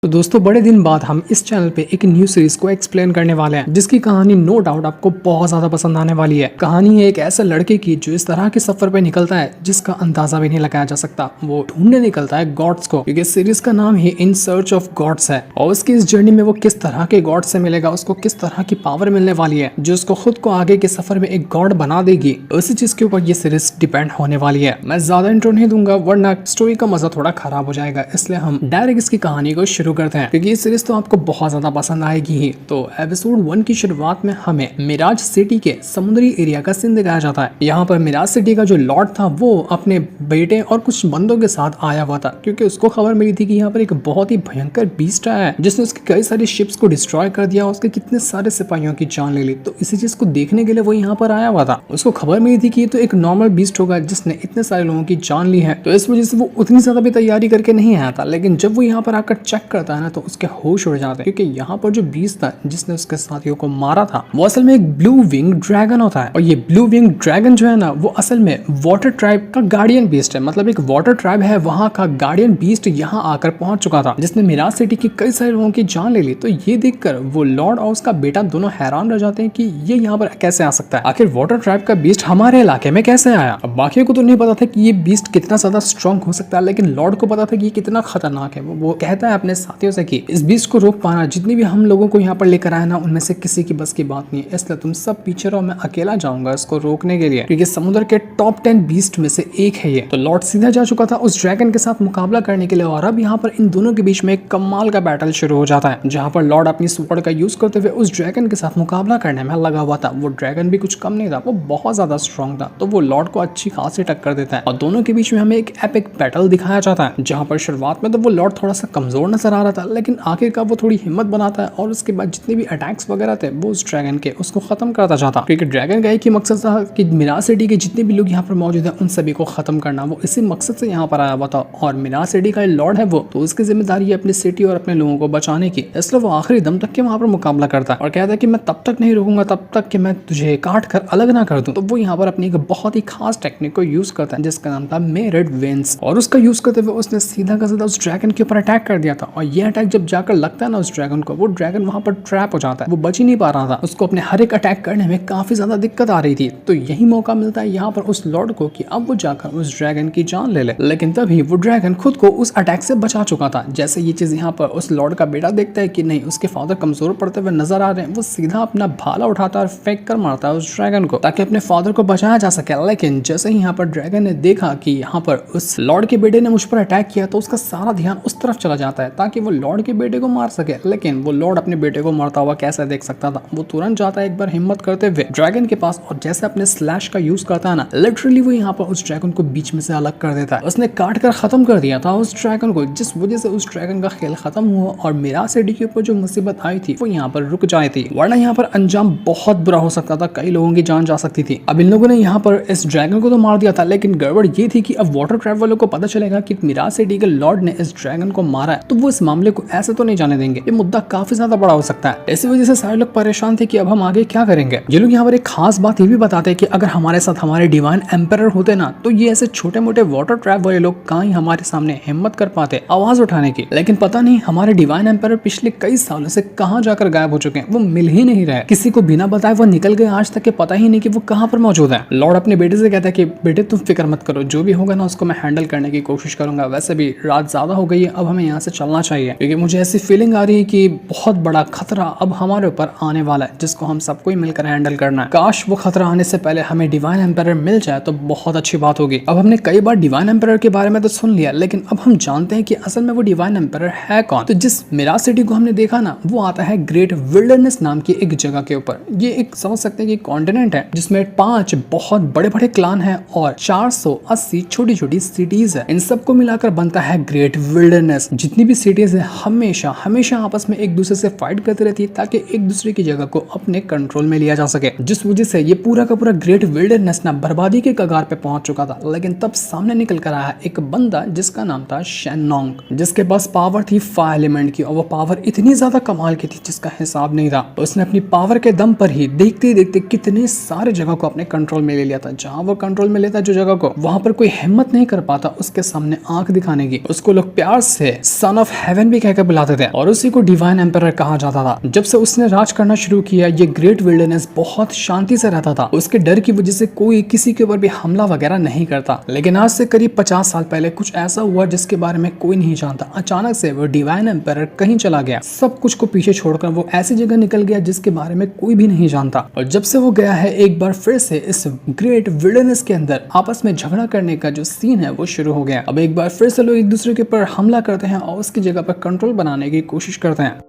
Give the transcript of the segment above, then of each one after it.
तो दोस्तों बड़े दिन बाद हम इस चैनल पे एक न्यू सीरीज को एक्सप्लेन करने वाले हैं जिसकी कहानी नो डाउट आपको बहुत ज्यादा पसंद आने वाली है। कहानी है एक ऐसे लड़के की जो इस तरह के सफर पे निकलता है जिसका अंदाजा भी नहीं लगाया जा सकता। वो ढूंढने निकलता है गॉड्स को, क्योंकि सीरीज का नाम ही इन सर्च ऑफ गॉड्स है। और उसकी इस जर्नी में वो किस तरह के गॉड से मिलेगा, उसको किस तरह की पावर मिलने वाली है जो उसको खुद को आगे के सफर में एक गॉड बना देगी, उसी चीज के ऊपर ये सीरीज डिपेंड होने वाली है। मैं ज्यादा इंट्रो नहीं दूंगा वरना स्टोरी का मजा थोड़ा खराब हो जाएगा, इसलिए हम डायरेक्ट इसकी कहानी को शुरू करते हैं क्योंकि ये सीरीज तो आपको बहुत ज्यादा पसंद आएगी ही। तो एपिसोड 1 की शुरुआत में हमें मिराज सिटी के समुद्री एरिया का सीन दिखाया जाता है। यहाँ पर मिराज सिटी का जो लॉर्ड था वो अपने बेटे और कुछ बंदों के साथ आया हुआ था क्योंकि उसको खबर मिली थी कि यहाँ पर एक बहुत ही भयंकर बीस्ट आया है जिसने उसकी कई सारी शिप्स को डिस्ट्रॉय कर दिया, उसके कितने सारे सिपाहियों की जान ले ली। तो इसी चीज को देखने के लिए वो यहाँ पर आया हुआ था। उसको खबर मिली थी कि ये तो एक नॉर्मल बीस्ट होगा जिसने इतने सारे लोगों की जान ली है, तो इस वजह से वो उतनी ज्यादा भी तैयारी करके नहीं आया था। लेकिन जब वो यहाँ पर आकर चेक करता है ना तो उसके होश उड़ जाते हैं क्योंकि यहाँ पर जो बीस्ट था जिसने उसके साथियों को मारा था वो असल में एक ब्लू विंग ड्रैगन होता है। और ये ब्लू विंग ड्रैगन जो है ना वो असल में वाटर ट्राइब का गार्डियन बीस्ट है। मतलब एक वाटर ट्राइब है, वहां का गार्डियन बीस्ट यहाँ आकर पहुंच चुका था जिसने मिराज सिटी की कई सारे लोगों की जान ले ली। तो ये देखकर वो लॉर्ड और उसका बेटा दोनों हैरान रह जाते हैं कि ये यहाँ पर कैसे आ सकता है, आखिर वाटर ट्राइब का बीस्ट हमारे इलाके में कैसे आया। अब बाकियों को तो नहीं पता था कि ये बीस्ट कितना ज्यादा स्ट्रॉन्ग हो सकता है, लेकिन लॉर्ड को पता था कि ये कितना खतरनाक है। वो कहता है अपने साथियों से कि इस बीस्ट को रोक पाना जितनी भी हम लोगों को यहाँ पर लेकर आया ना उनमें से किसी की बस की बात नहीं है, इसलिए तुम सब पीछे रहो, मैं अकेला जाऊंगा इसको रोकने के लिए क्योंकि समुद्र के टॉप 10 बीस्ट में से एक है ये। तो लॉर्ड सीधा जा चुका था उस ड्रैगन के साथ मुकाबला करने के लिए और अब यहाँ पर इन दोनों के बीच में एक कमाल का बैटल शुरू हो जाता है जहाँ पर लॉर्ड अपनी स्वॉर्ड का यूज करते हुए उस ड्रैगन के साथ मुकाबला करने में लगा हुआ था। वो ड्रैगन भी कुछ कम नहीं था, वो बहुत ज्यादा स्ट्रॉन्ग था, तो वो लॉर्ड को अच्छी खासी टक्कर देता है और दोनों के बीच में हमें एक एपिक बैटल दिखाया जाता है जहाँ पर शुरुआत में तो वो लॉर्ड थोड़ा सा कमजोर नजर आ रहा था, लेकिन आखिरकार वो थोड़ी हिम्मत बनाता है और उसके बाद जितने भी अटैक्स वगैरह थे वो उस ड्रैगन के उसको खत्म करता जाता क्योंकि ड्रैगन का एक ही मकसद था कि मिराज सिटी के जितने भी लोग यहाँ पर मौजूद हैं उन सभी को खत्म करना। वो इसी मकसद से यहाँ पर आया हुआ था और मिराज सिटी का लॉर्ड है वो, तो उसकी जिम्मेदारी है अपनी सिटी और अपने लोगों को बचाने की, इसलिए वो आखिरी दम तक के वहाँ पर मुकाबला करता है और कहता है कि मैं तब तक नहीं रुकूंगा तब तक कि मैं तुझे काट कर अलग ना कर दूं। तो वो यहाँ पर अपनी एक बहुत ही खास टेक्निक को यूज करता है जिसका नाम था मेरिड वेंस और उसका यूज करते हुए उसने सीधा का सीधा उस ड्रैगन के ऊपर अटैक कर दिया था। और ये अटैक जब जाकर लगता है ना उस ड्रैगन को, वो ड्रैगन वहां पर ट्रैप हो जाता है, वो बच ही नहीं पा रहा था, उसको अपने हर एक अटैक करने में काफी ज्यादा दिक्कत आ रही थी। तो यही मौका मिलता है यहाँ पर उस लॉर्ड को कि अब वो जाकर उस ड्रैगन की जान ले ले, लेकिन तभी वो ड्रैगन खुद को उस अटैक से बचा चुका था। जैसे ये चीज यहाँ पर उस लॉर्ड का बेटा देखता है कि नहीं उसके फादर कमजोर पड़ते हुए नजर आ रहे हैं, वो सीधा अपना भाला उठाता है और फेंक कर मारता है उस ड्रैगन को ताकि अपने फादर को बचाया जा सके। लेकिन जैसे ही यहाँ पर ड्रैगन ने देखा कि यहाँ पर उस लॉर्ड के बेटे ने मुझ पर अटैक किया तो उसका सारा ध्यान उस तरफ चला जाता है ताकि वो लॉर्ड के बेटे को मार सके। लेकिन वो लॉर्ड अपने बेटे को मरता हुआ कैसे देख सकता था, वो तुरंत जाता है एक बार हिम्मत करते हुए ड्रैगन के पास और जैसे अपने स्लैश का यूज करता है ना, लिटरली वो यहाँ पर उस ड्रैगन को बीच में से अलग कर देता है। उसने काट कर खत्म कर दिया था उस ड्रैगन को, जिस वजह से उस ड्रैगन का खेल खत्म हुआ और मिराज सिटी के ऊपर जो मुसीबत आई थी वो यहाँ पर रुक जाए थी, वरना यहाँ पर अंजाम बहुत बुरा हो सकता था, कई लोगों की जान जा सकती थी। अब इन लोगों ने यहाँ पर इस ड्रैगन को तो मार दिया था, लेकिन गड़बड़ ये थी कि अब वाटर ट्राइब वालों को पता चलेगा कि मिराज सिटी के लॉर्ड ने इस ड्रैगन को मारा है, तो वो इस मामले को ऐसे तो नहीं जाने देंगे, ये मुद्दा काफी ज्यादा बड़ा हो सकता है। इसी वजह से सारे लोग परेशान थे कि अब हम आगे क्या करेंगे। ये लोग यहाँ पर एक खास बात ये भी बताते हैं कि अगर हमारे साथ हमारे डिवाइन एम्परर होते ना तो ये ऐसे छोटे मोटे वाटर ट्राइब वाले लोग कहीं हमारे सामने हिम्मत कर पाते आवाज उठाने की, लेकिन पता नहीं हमारे डिवाइन एम्परर पिछले कई सालों से कहाँ जाकर गायब हो चुके हैं, वो मिल ही नहीं रहे, किसी को बिना बताए वो निकल गए, आज तक के पता ही नहीं कि वो कहाँ पर मौजूद है। लॉर्ड अपने बेटे से कहता है कि बेटे तुम फिक्र मत करो, जो भी होगा ना उसको मैं हैंडल करने की कोशिश करूंगा, वैसे भी रात ज्यादा हो गई है, अब हमें यहाँ से चलना चाहिए क्योंकि मुझे ऐसी फीलिंग आ रही है कि बहुत बड़ा खतरा अब हमारे ऊपर आने वाला है जिसको हम सबको ही मिलकर हैंडल करना है। काश वो खतरा आने से पहले हमें डिवाइन एम्परर मिल जाए तो बहुत अच्छी बात होगी। अब हमने कई बार डिवाइन एम्परर के बारे में तो सुन लिया, लेकिन अब हम जानते हैं कि असल में वो डिवाइन एम्परर है कौन। तो जिस मिराज सिटी को हमने देखा ना वो आता है ग्रेट विल्डरनेस नाम की एक जगह के ऊपर। ये एक समझ सकते हैं कि कॉन्टिनेंट है जिसमें 5 बहुत बड़े बड़े क्लान है और 480 छोटी छोटी सिटीज है। इन सबको मिलाकर बनता है ग्रेट विल्डरनेस। जितनी भी सिटीज है हमेशा हमेशा आपस में एक दूसरे से फाइट करती रहती है ताकि एक दूसरे की जगह को अपने कंट्रोल में लिया जा सके, जिस वजह से ये पूरा का पूरा ग्रेट विल्डरनेस ना बर्बादी के कगार पे पहुंच चुका था। लेकिन तब सामने निकल कर आया एक बंदा जिसका नाम था शेनोंग, जिसके पास पावर थी फायर एलिमेंट की और वो पावर इतनी ज्यादा कमाल की थी जिसका हिसाब नहीं था। उसने अपनी पावर के दम पर ही देखते देखते कितने सारे जगह को अपने कंट्रोल में ले लिया था। जहां वो कंट्रोल में लेता जो जगह को, वहां पर कोई हिम्मत नहीं कर पाता उसके सामने आंख दिखाने की। उसको लोग प्यार से सन ऑफ हेवन भी कहकर बुलाते थे और उसी को डिवाइन एम्परर कहा जाता था। जब से उसने राज करना शुरू किया, ये ग्रेट विल्डरनेस बहुत शांति से रहता था। उसके डर की वजह से कोई किसी के ऊपर भी हमला वगैरह नहीं करता। लेकिन आज से करीब 50 साल पहले कुछ ऐसा हुआ जिसके बारे में कोई नहीं जानता। अचानक से वो डिवाइन एम्परर कहीं चला गया, सब कुछ को पीछे छोड़कर वो ऐसी जगह निकल गया जिसके बारे में कोई भी नहीं जानता। और जब से वो गया है, एक बार फिर से इस ग्रेट विल्डरनेस के अंदर आपस में झगड़ा करने का जो सीन है वो शुरू हो गया। अब एक बार फिर से लोग एक दूसरे के ऊपर हमला करते हैं और उसकी जगह पर कंट्रोल बनाने की कोशिश करते हैं।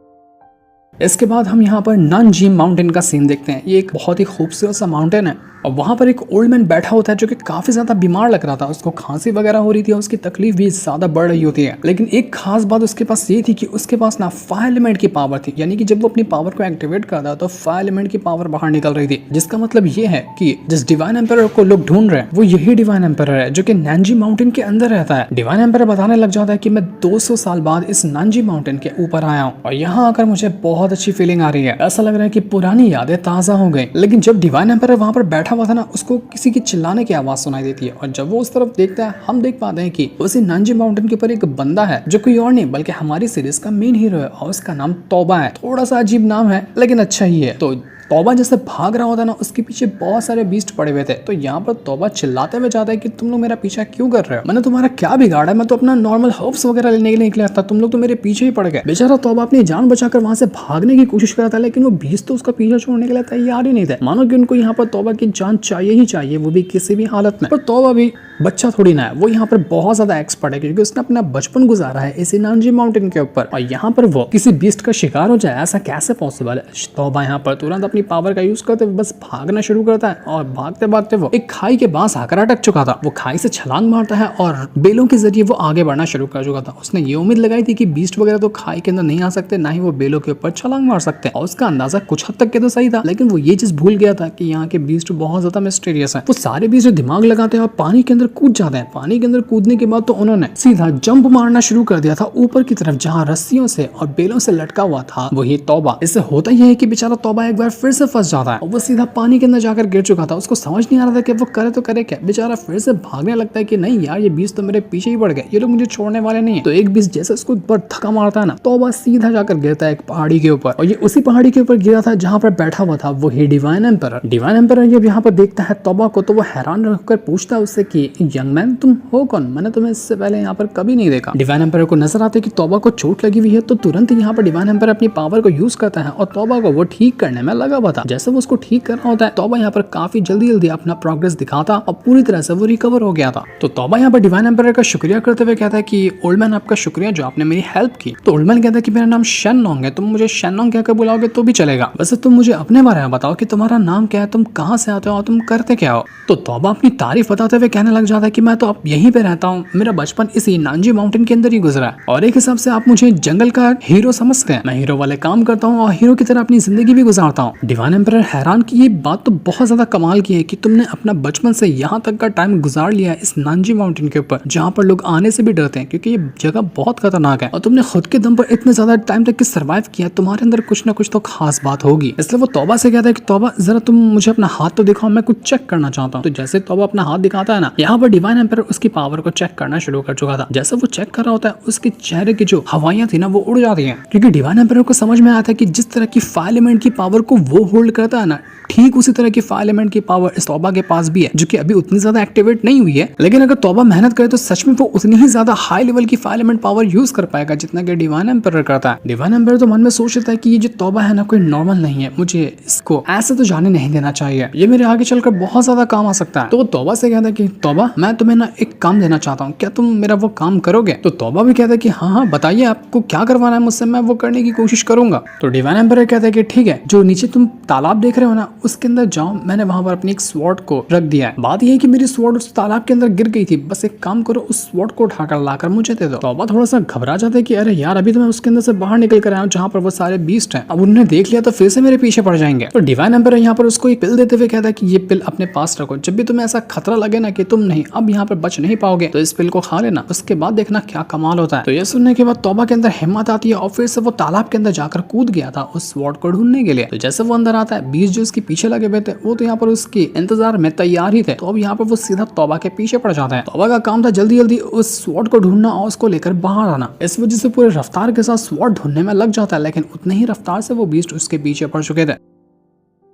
इसके बाद हम यहाँ पर नानजिम माउंटेन का सीन देखते हैं। ये एक बहुत ही खूबसूरत सा माउंटेन है और वहाँ पर एक ओल्ड मैन बैठा होता है जो कि काफी ज्यादा बीमार लग रहा था। उसको खांसी वगैरह हो रही थी और उसकी तकलीफ भी ज्यादा बढ़ रही होती है। लेकिन एक खास बात उसके पास ये थी कि उसके पास ना फायर एलिमेंट की पावर थी, यानी कि जब वो अपनी पावर को एक्टिवेट करता तो फायर एलिमेंट की पावर बाहर निकल रही थी। जिसका मतलब ये है कि जिस डिवाइन एम्परर को लोग ढूंढ रहे हैं वो यही डिवाइन एम्परर है जो कि नानजी माउंटेन के अंदर रहता है। डिवाइन एम्परर बताने लग जाता है कि मैं 200 साल बाद इस नानजी माउंटेन के ऊपर आया हूँ और यहाँ आकर मुझे बहुत अच्छी फीलिंग आ रही है। ऐसा लग रहा है कि पुरानी यादें ताजा हो गई। लेकिन जब डिवाइन एम्परर वहां पर बैठा हुआ था ना, उसको किसी की चिल्लाने की आवाज सुनाई देती है और जब वो उस तरफ देखता है, हम देख पाते हैं कि उसी नानजी माउंटेन के ऊपर एक बंदा है जो कोई और नहीं बल्कि हमारी सीरीज का मेन हीरो है और उसका नाम तौबा है। थोड़ा सा अजीब नाम है लेकिन अच्छा ही है। तो तौबा जैसे भाग रहा होता है ना, उसके पीछे बहुत सारे बीस्ट पड़े हुए थे। तो यहाँ पर तौबा चिल्लाते हुए जाता है कि तुम लोग मेरा पीछा क्यों कर रहे हो, मैंने तुम्हारा क्या बिगाड़ा है, मैं तो अपना नॉर्मल हर्ब्स वगैरह लेने के लिए निकला था, तुम लोग तो मेरे पीछे ही पड़ गए। बेचारा तौबा अपनी जान बचाकर वहां से भागने की कोशिश कर रहा था, लेकिन वो बीस्ट तो उसका पीछा छोड़ने के लिए तैयार ही नहीं थे। मानो कि उनको यहाँ पर तौबा की जान चाहिए ही चाहिए, वो भी किसी भी हालत में। पर तौबा भी बच्चा थोड़ी ना है, वो यहाँ पर बहुत ज्यादा एक्सपर्ट है क्योंकि उसने अपना बचपन गुजारा है इसी नानजी माउंटेन के ऊपर और यहाँ पर वो किसी बीस्ट का शिकार हो जाए, ऐसा कैसे पॉसिबल है। तौबा यहाँ पर तुरंत अपनी पावर का यूज करते बस भागना शुरू करता है और भागते भागते वो एक खाई के पास आकर अटक चुका था। वो खाई से छलांग मारता है और बेलों के जरिए वो आगे बढ़ना शुरू कर चुका था। उसने ये उम्मीद लगाई थी कि बीस्ट वगैरह तो खाई के अंदर नहीं आ सकते, ना ही वो बेलों के ऊपर छलांग मार सकते हैं और उसका अंदाजा कुछ हद तक के तो सही था। लेकिन वो ये चीज भूल गया था कि यहाँ के बीस्ट बहुत ज्यादा मिस्टीरियस है। वो सारे बीस्ट दिमाग लगाते हैं और पानी के अंदर कूद जाते हैं। पानी के अंदर कूदने के बाद तो उन्होंने सीधा जंप मारना शुरू कर दिया था ऊपर की तरफ, जहाँ रस्सियों से और बेलों से लटका हुआ था वही तौबा। इससे होता यह है कि बेचारा तौबा एक बार फिर से फंस जाता है और वो सीधा पानी के अंदर जाकर गिर चुका था। उसको समझ नहीं आ रहा था कि वो करे तो करे क्या। बेचारा फिर से भागने लगता है कि नहीं यार, ये बीस तो मेरे पीछे ही पड़ गए, ये लोग मुझे छोड़ने वाले नहीं है। तो एक बीस जैसे उसको एक बार धक्का मारता है ना, तौबा सीधा जाकर गिरता है एक पहाड़ी के ऊपर और ये उसी पहाड़ी के ऊपर गिरा था जहाँ पर बैठा हुआ था वही डिवाइन एम्परर। डिवाइन एम्परर जब यहाँ पर देखता है तौबा को तो वो हैरान रहकर पूछता है उससे कि यंग मैन तुम हो कौन, मैंने तुम्हें इससे पहले यहाँ पर कभी नहीं देखा। डिवाइन एम्परर को नजर आते कि तौबा को चोट लगी हुई है तो तुरंत यहाँ पर डिवाइन एम्परर अपनी पावर को यूज करता है और तौबा को वो ठीक करने में लगा हुआ था। जैसे वो उसको ठीक कर रहा होता है, तौबा यहाँ पर काफी जल्दी अपना प्रोग्रेस दिखाता और पूरी तरह से वो रिकवर हो गया था। तो तौबा यहाँ पर डिवाइन एम्परर का शुक्रिया करते हुए कहता है कि ओल्ड मैन आपका शुक्रिया जो आपने मेरी हेल्प की। तो ओल्ड मैन कहता है कि मेरा नाम शेनलोंग है, तुम मुझे शेनलोंग कहकर बुलाओगे तो भी चलेगा। वैसे तुम मुझे अपने बारे में बताओ कि तुम्हारा नाम क्या है, तुम कहाँ से आते हो और तुम करते क्या हो। तो तौबा अपनी तारीफ बताते हुए कहने लग जाता है कि मैं तो अब यहीं पे रहता हूँ, मेरा बचपन इसी नानजी माउंटेन के अंदर ही गुजरा है और एक हिसाब से आप मुझे जंगल का हीरो समझते हैं। मैं हीरो वाले काम करता हूँ और हीरो की तरह अपनी जिंदगी भी गुजारता हूँ। डिवाइन एम्परर हैरान की ये बात तो बहुत ज्यादा कमाल की है कि तुमने अपना बचपन से यहाँ तक का टाइम गुजार लिया है इस नानजी माउंटेन के ऊपर, जहाँ पर लोग आने से भी डरते हैं क्योंकि ये जगह बहुत खतरनाक है और तुमने खुद के दम पर इतने ज्यादा टाइम तक सर्वाइव किया, तुम्हारे अंदर कुछ ना कुछ तो खास बात होगी। इसलिए वो तौबा से कहता है कि तौबा जरा तुम मुझे अपना हाथ तो दिखाओ, मैं कुछ चेक करना चाहता हूँ। तो जैसे तौबा अपना हाथ दिखाता है ना, यहाँ पर डिवाइन एम्परर उसकी पावर को चेक करना शुरू कर चुका था। जैसे वो चेक कर रहा होता है उसके चेहरे की जो हवाइयां थी ना वो उड़ जाती हैं क्योंकि डिवाइन एम्परर को समझ में आता है कि जिस तरह की फायर एलिमेंट की पावर को वो होल्ड करता है ना, ठीक उसी तरह की फायर एलिमेंट की पावर इस तौबा के पास भी है जो कि अभी उतनी ज्यादा एक्टिवेट नहीं हुई है। लेकिन अगर तौबा मेहनत करे तो सच में वो उतनी ही ज्यादा हाई लेवल की फायर एलिमेंट पावर यूज कर पाएगा जितना कि डिवाइन एम्परर करता है। डिवाइन एम्परर तो मन में सोच लेता है कि ये जो तौबा है ना कोई नॉर्मल नहीं है, मुझे इसको ऐसे तो जाने नहीं देना चाहिए, ये मेरे आगे चलकर बहुत ज्यादा काम आ सकता है। तो वो तौबा से कहता है कि तौबा मैं तुम्हें ना एक काम देना चाहता हूँ, क्या तुम मेरा वो काम करोगे। तो तौबा भी कहता है कि हाँ बताइए आपको क्या करवाना है मुझसे, मैं वो करने की कोशिश करूंगा। तो डिवाइन एम्परर कहता है कि ठीक है, जो नीचे तुम तालाब देख रहे हो ना उसके अंदर जाओ, मैंने वहां पर अपनी एक स्वॉर्ड को रख दिया है। बात यह है कि मेरी स्वॉर्ड उस तालाब के अंदर गिर गई थी, बस एक काम करो उस स्वॉर्ड को उठाकर लाकर मुझे दे दो। तौबा थोड़ा सा घबरा जाता है कि अरे यार अभी तो मैं उसके अंदर से बाहर निकल कर आया हूँ जहाँ पर वो सारे बीस्ट हैं, अब उन्हें देख लिया तो फिर से मेरे पीछे पड़ जाएंगे। तो डिवाइन एम्परर यहाँ पर उसको एक पिल देते हुए कहता है कि ये पिल अपने पास रखो, जब भी तुम्हें ऐसा खतरा लगे ना कि तुम नहीं अब यहाँ पर बच नहीं पाओगे, तो इस पिल को खा लेना, उसके बाद देखना क्या कमाल होता है। तो ये सुनने के बाद तौबा के अंदर हिम्मत आती है और फिर से वो तालाब के अंदर जाकर कूद गया था उस स्वॉर्ड को ढूंढने के लिए। तो जैसे वो अंदर आता है, बीस्ट जो उसके पीछे लगे हुए थे वो तो यहाँ पर उसकी इंतजार में तैयार ही थे। तो अब यहाँ पर वो सीधा तौबा के पीछे पड़ जाता है। तौबा का काम था जल्दी जल्दी उस स्वॉर्ड को ढूंढना और उसको लेकर बाहर आना। इस वजह से पूरे रफ्तार के साथ स्वॉर्ड ढूंढने में लग जाता है, लेकिन उतनी ही रफ्तार से वो बीस्ट उसके पीछे पड़ चुके थे।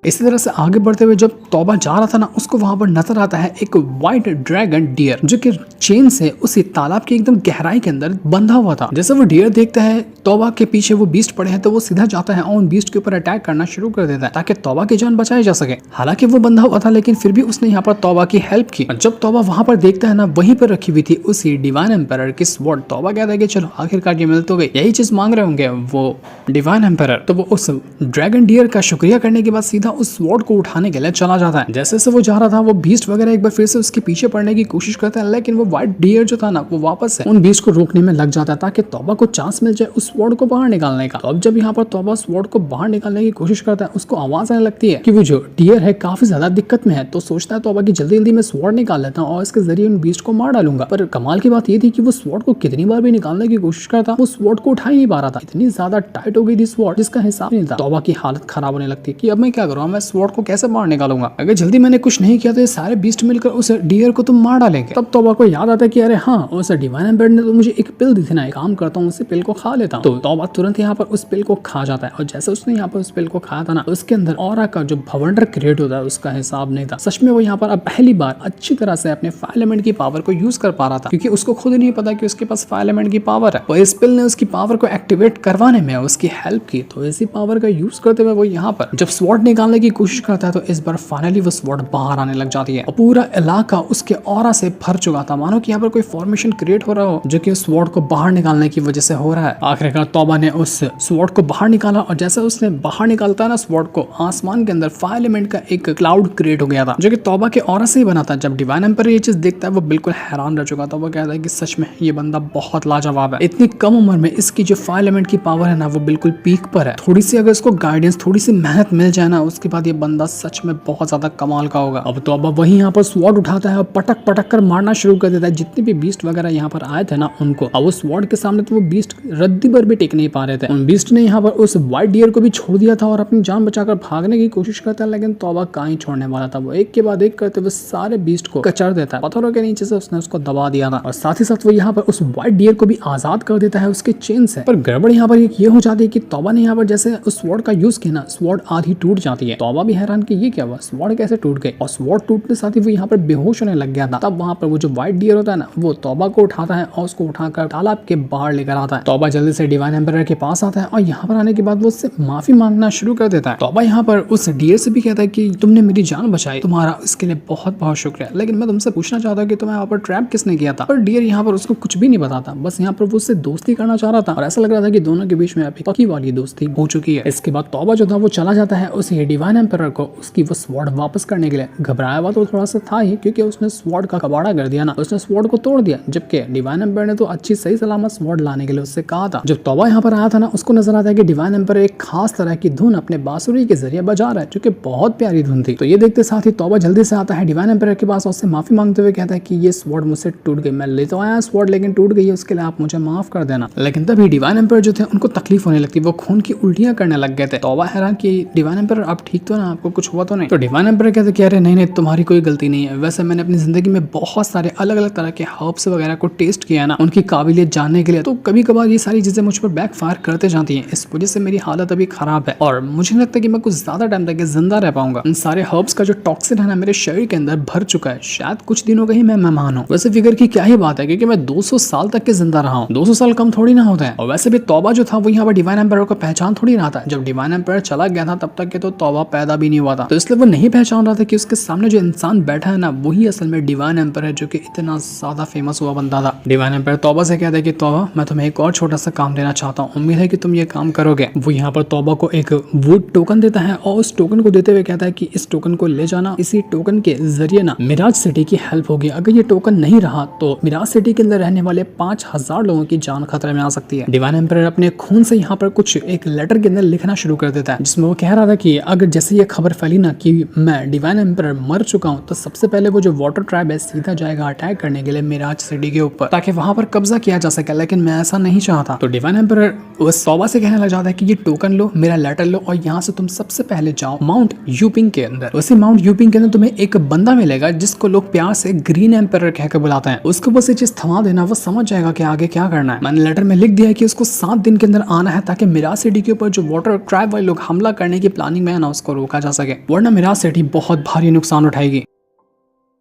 इसी तरह से आगे बढ़ते हुए जब तौबा जा रहा था ना, उसको वहां पर नजर आता है एक व्हाइट ड्रैगन डियर जो कि चेन से उसी तालाब की एकदम गहराई के अंदर बंधा हुआ था। जैसे वो डियर देखता है तौबा के पीछे वो बीस्ट पड़े हैं, तो वो सीधा जाता है और उन बीस्ट के ऊपर अटैक करना शुरू कर देता है ताकि तौबा की जान बचाई जा सके। हालांकि वो बंधा हुआ था, लेकिन फिर भी उसने यहाँ पर तौबा की हेल्प की। जब तौबा वहां पर देखता है ना, वहीं पर रखी हुई थी उसी डिवाइन एम्पायर की स्वॉर्ड। तौबा कहता है कि चलो आखिरकार ये मिल तो गई, यही चीज मांग रहे होंगे वो डिवाइन एम्पायर। तो वो उस ड्रैगन डियर का शुक्रिया करने के बाद सीधा उस स्वॉर्ड को उठाने के लिए चला जाता है। जैसे से वो जा रहा था, वो बीस्ट वगैरह एक बार फिर से उसके पीछे पड़ने की कोशिश करता है, लेकिन वो व्हाइट डियर जो था ना, वो वापस से उन बीस्ट को रोकने में लग जाता है ताकि तौबा को चांस मिल जाए उस स्वॉर्ड को बाहर निकालने का। तो अब जब यहाँ पर तौबा स्वॉर्ड को बाहर निकालने की कोशिश करता है, उसको आवाज आने लगती है कि वो जो डियर है काफी ज्यादा दिक्कत में है। तो सोचता है तौबा की जल्दी जल्दी मैं स्वॉर्ड निकाल लेता हूँ और इसके जरिए उन बीस्ट को मार डालूंगा। पर कमाल की बात ये थी कि वो स्वॉर्ड को कितनी बार भी निकालने की कोशिश करता, वो स्वॉर्ड को उठा ही नहीं पा रहा था। इतनी ज्यादा टाइट हो गई थी स्वॉर्ड जिसका हिसाब नहीं था। तौबा की हालत खराब होने लगती है कि अब मैं क्या करूँ, मैं स्वॉर्ड को कैसे बाहर निकालूंगा। अगर जल्दी मैंने कुछ नहीं किया तो ये सारे बीस्ट मिलकर उस डियर को तुम मार डालेंगे। तब तौबा को याद आता है कि अरे हाँ, उस डिवाइन एम्पायर ने तो मुझे एक पिल दी थी ना, एक काम करता हूँ उसी पिल को खा लेता हूँ। तो तौबा तुरंत यहाँ पर उस पिल को खा जाता है और जैसे उसने यहाँ पर उस पिल को खाया था ना, उसके अंदर ऑरा का जो भवंडर क्रिएट होता है उसका हिसाब नहीं था। सच में वो यहाँ पर अब पहली बार अच्छी तरह से अपने फायर एलिमेंट की पावर को यूज कर पा रहा था, क्योंकि उसको खुद नहीं पता कि उसके पास फायर एलिमेंट की पावर है। और इस पिल ने उसकी पावर को एक्टिवेट करवाने में उसकी हेल्प की। तो इसी पावर का यूज करते हुए वो यहाँ पर जब स्वॉर्ड निकालने की कोशिश करता है, तो इस बार फाइनली वो स्वॉर्ड बाहर आने लग जाती है और पूरा इलाका उसके ऑरा से भर चुका था, मानो कि यहाँ पर कोई फॉर्मेशन क्रिएट हो रहा हो जो कि स्वॉर्ड को बाहर निकालने की वजह से हो रहा है। आखिरकार तौबा ने उस स्वॉर्ड को बाहर निकाला और जैसे उसने बाहर निकालता है ना स्वॉर्ड को, आसमान के अंदर फायर एलिमेंट का एक क्लाउड क्रिएट हो गया था जो कि तौबा के ऑरा से ही बना था। जब डिवाइन एम्पायर ये चीज देखता है वो बिल्कुल हैरान रह चुका था। वो कहता है कि सच में ये बंदा बहुत लाजवाब है, इतनी कम उम्र में इसकी जो फायर एलिमेंट की पावर है ना वो बिल्कुल पीक पर है। थोड़ी सी अगर इसको गाइडेंस, थोड़ी सी मेहनत मिल जाए ना, उसके बाद ये बंदा सच में बहुत ज्यादा कमाल का होगा। अब तौबा वही यहाँ पर स्वॉर्ड उठाता है और पटक पटक कर मारना शुरू कर देता है जितने भी बीस्ट वगैरह यहाँ पर आए थे ना उनको। अब उस स्वॉर्ड के सामने तो वो बीस्ट रद्दी पर भी टिक नहीं पा रहे थे। उन बीस्ट ने यहाँ पर उस व्हाइट डियर को भी छोड़ दिया था और अपनी जान बचाकर भागने की कोशिश करता है, लेकिन तौबा कहाँ ही छोड़ने वाला था। वो एक के बाद एक करते हुए सारे बीस्ट को कचर देता है, पत्थरों के नीचे से उसने उसको दबा दिया था और साथ ही साथ वो यहाँ पर उस व्हाइट डियर को भी आजाद कर देता है उसके चेन से। पर गड़बड़ यहाँ पर ये हो जाती है कि तौबा ने यहाँ पर जैसे उस स्वॉर्ड का यूज किया ना, स्वॉर्ड आधी टूट जाती है। तौबा भी हैरान कि ये क्या हुआ, स्वॉर्ड कैसे टूट गई। और स्वॉर्ड टूटने साथ ही वो यहाँ पर बेहोश होने लग गया था। तब वहाँ पर वो जो व्हाइट डियर होता है ना, वो तौबा को उठाता है और उसको उठाकर तालाब के बाहर लेकर आता है। तौबा जल्दी से डिवाइन एम्पायर के पास आता है और यहाँ पर आने के बाद वो उससे माफी मांगना शुरू कर देता है। तौबा यहाँ पर उस डियर से भी कहता है कि तुमने मेरी जान बचाई, तुम्हारा इसके लिए बहुत बहुत शुक्रिया, लेकिन मैं तुमसे पूछना चाहता हूँ कि तुम्हें यहाँ पर ट्रैप किसने किया था। पर डियर यहाँ पर उसको कुछ भी नहीं बताता, बस यहाँ पर वो उससे दोस्ती करना चाह रहा था और ऐसा लग रहा था कि दोनों के बीच में अभी पक्की वाली दोस्ती हो चुकी है। इसके बाद तौबा जो था वो चला जाता है उस डिवाइन एम्पायर को उसकी वो स्वॉर्ड वापस करने के लिए। घबराया हुआ तो थोड़ा सा था ही, क्योंकि उसने स्वॉर्ड का कबाड़ा कर दिया ना, उसने स्वॉर्ड को तोड़ दिया, जबकि डिवाइन एम्पायर ने तो अच्छी सही सलामत स्वॉर्ड लाने के लिए उससे कहा था। जब तौबा यहाँ पर आया था ना, उसको नजर आता है कि डिवाइन एम्पायर एक खास तरह की धुन अपने बांसुरी के जरिए बजा रहा है जो कि बहुत प्यारी धुन थी। तो ये देखते साथ ही तौबा जल्दी से आता है डिवाइन एम्पायर के पास, उससे माफी मांगते हुए कहता है कि ये स्वॉर्ड मुझसे टूट गई, मैं ले तो आया स्वॉर्ड लेकिन टूट गई है, उसके लिए आप मुझे माफ कर देना। लेकिन तभी डिवाइन एम्पायर जो थे उनको तकलीफ होने लगती, वो खून की उल्टियां करने लग गए थे। तौबा हैरान कि डिवाइन एम्पायर आप ठीक तो ना, आपको कुछ हुआ तो नहीं। तो डिवाइन एम्पायर कहते कि अरे नहीं, तुम्हारी कोई गलती नहीं है, वैसे मैंने अपनी जिंदगी में बहुत सारे अलग अलग तरह के हर्ब्स वगैरह को टेस्ट किया ना, उनकी काबिलियत जानने के लिए, तो कभी कभार ये सारी चीजें मुझ पर बैकफायर करते जाती हैं, इस वजह से मेरी हालत अभी खराब है और मुझे लगता है कि मैं कुछ ज्यादा टाइम तक जिंदा रह पाऊंगा। इन सारे हर्ब्स का जो टॉक्सिन है ना मेरे शरीर के अंदर भर चुका है, शायद कुछ दिनों का ही मैं मेहमान हूँ। वैसे फिगर की क्या ही बात है, क्योंकि मैं 200 साल तक के जिंदा रहा हूँ, 200 साल कम थोड़ी ना होता है। और वैसे भी तौबा जो था वो यहाँ पर डिवाइन एम्पायर को पहचान थोड़ी रहा था। जब डिवाइन एम्पायर चला गया था तब तक के तो तौबा पैदा भी नहीं हुआ था, तो इसलिए वो नहीं पहचान रहा था कि उसके सामने जो इंसान बैठा है ना वही असल में डिवाइन एम्पायर है, जो कि इतना ज्यादा फेमस हुआ बंदा था। डिवाइन एम्पायर तौबा से कहता है कि तौबा मैं तुम्हें एक और छोटा सा काम देना चाहता हूँ, उम्मीद है कि तुम ये काम करोगे। वो यहाँ पर तौबा को एक वुड टोकन देता है और उस टोकन को देते हुए कहता है कि इस टोकन को ले जाना, इसी टोकन के जरिए ना मिराज सिटी की हेल्प होगी। अगर ये टोकन नहीं रहा तो मिराज सिटी के अंदर रहने वाले 5000 लोगों की जान खतरे में आ सकती है। डिवाइन एम्पायर अपने खून से यहाँ पर कुछ एक लेटर के अंदर लिखना शुरू कर देता है, जिसमें वो कह रहा था कि अगर जैसे ये खबर फैली ना कि मैं डिवाइन एम्परर मर चुका हूँ, तो सबसे पहले वो जो वाटर ट्राइब है सीधा जाएगा अटैक करने के लिए मिराज सिटी के ऊपर, ताकि वहां पर कब्जा किया जा सके। लेकिन मैं ऐसा नहीं चाहता। तो डिवाइन एम्परर उस तौबा से कहने लग जाता है कि ये टोकन लो, मेरा लेटर लो, और यहाँ से तुम सबसे पहले जाओ माउंट यूपिंग के अंदर। वैसे माउंट यूपिंग के अंदर तुम्हें एक बंदा मिलेगा जिसको लोग प्यार से ग्रीन एम्परर कहकर बुलाते हैं। उसको बस ये चीज थमा देना, वो समझ जाएगा कि आगे क्या करना है। मैंने लेटर में लिख दिया है कि उसको 7 दिन के अंदर आना है, ताकि मिराज सिटी के ऊपर जो वाटर ट्राइब वाले लोग हमला करने की प्लानिंग में है ना, उसको रोका जा सके, वरना मिराज सिटी बहुत भारी नुकसान उठाएगी।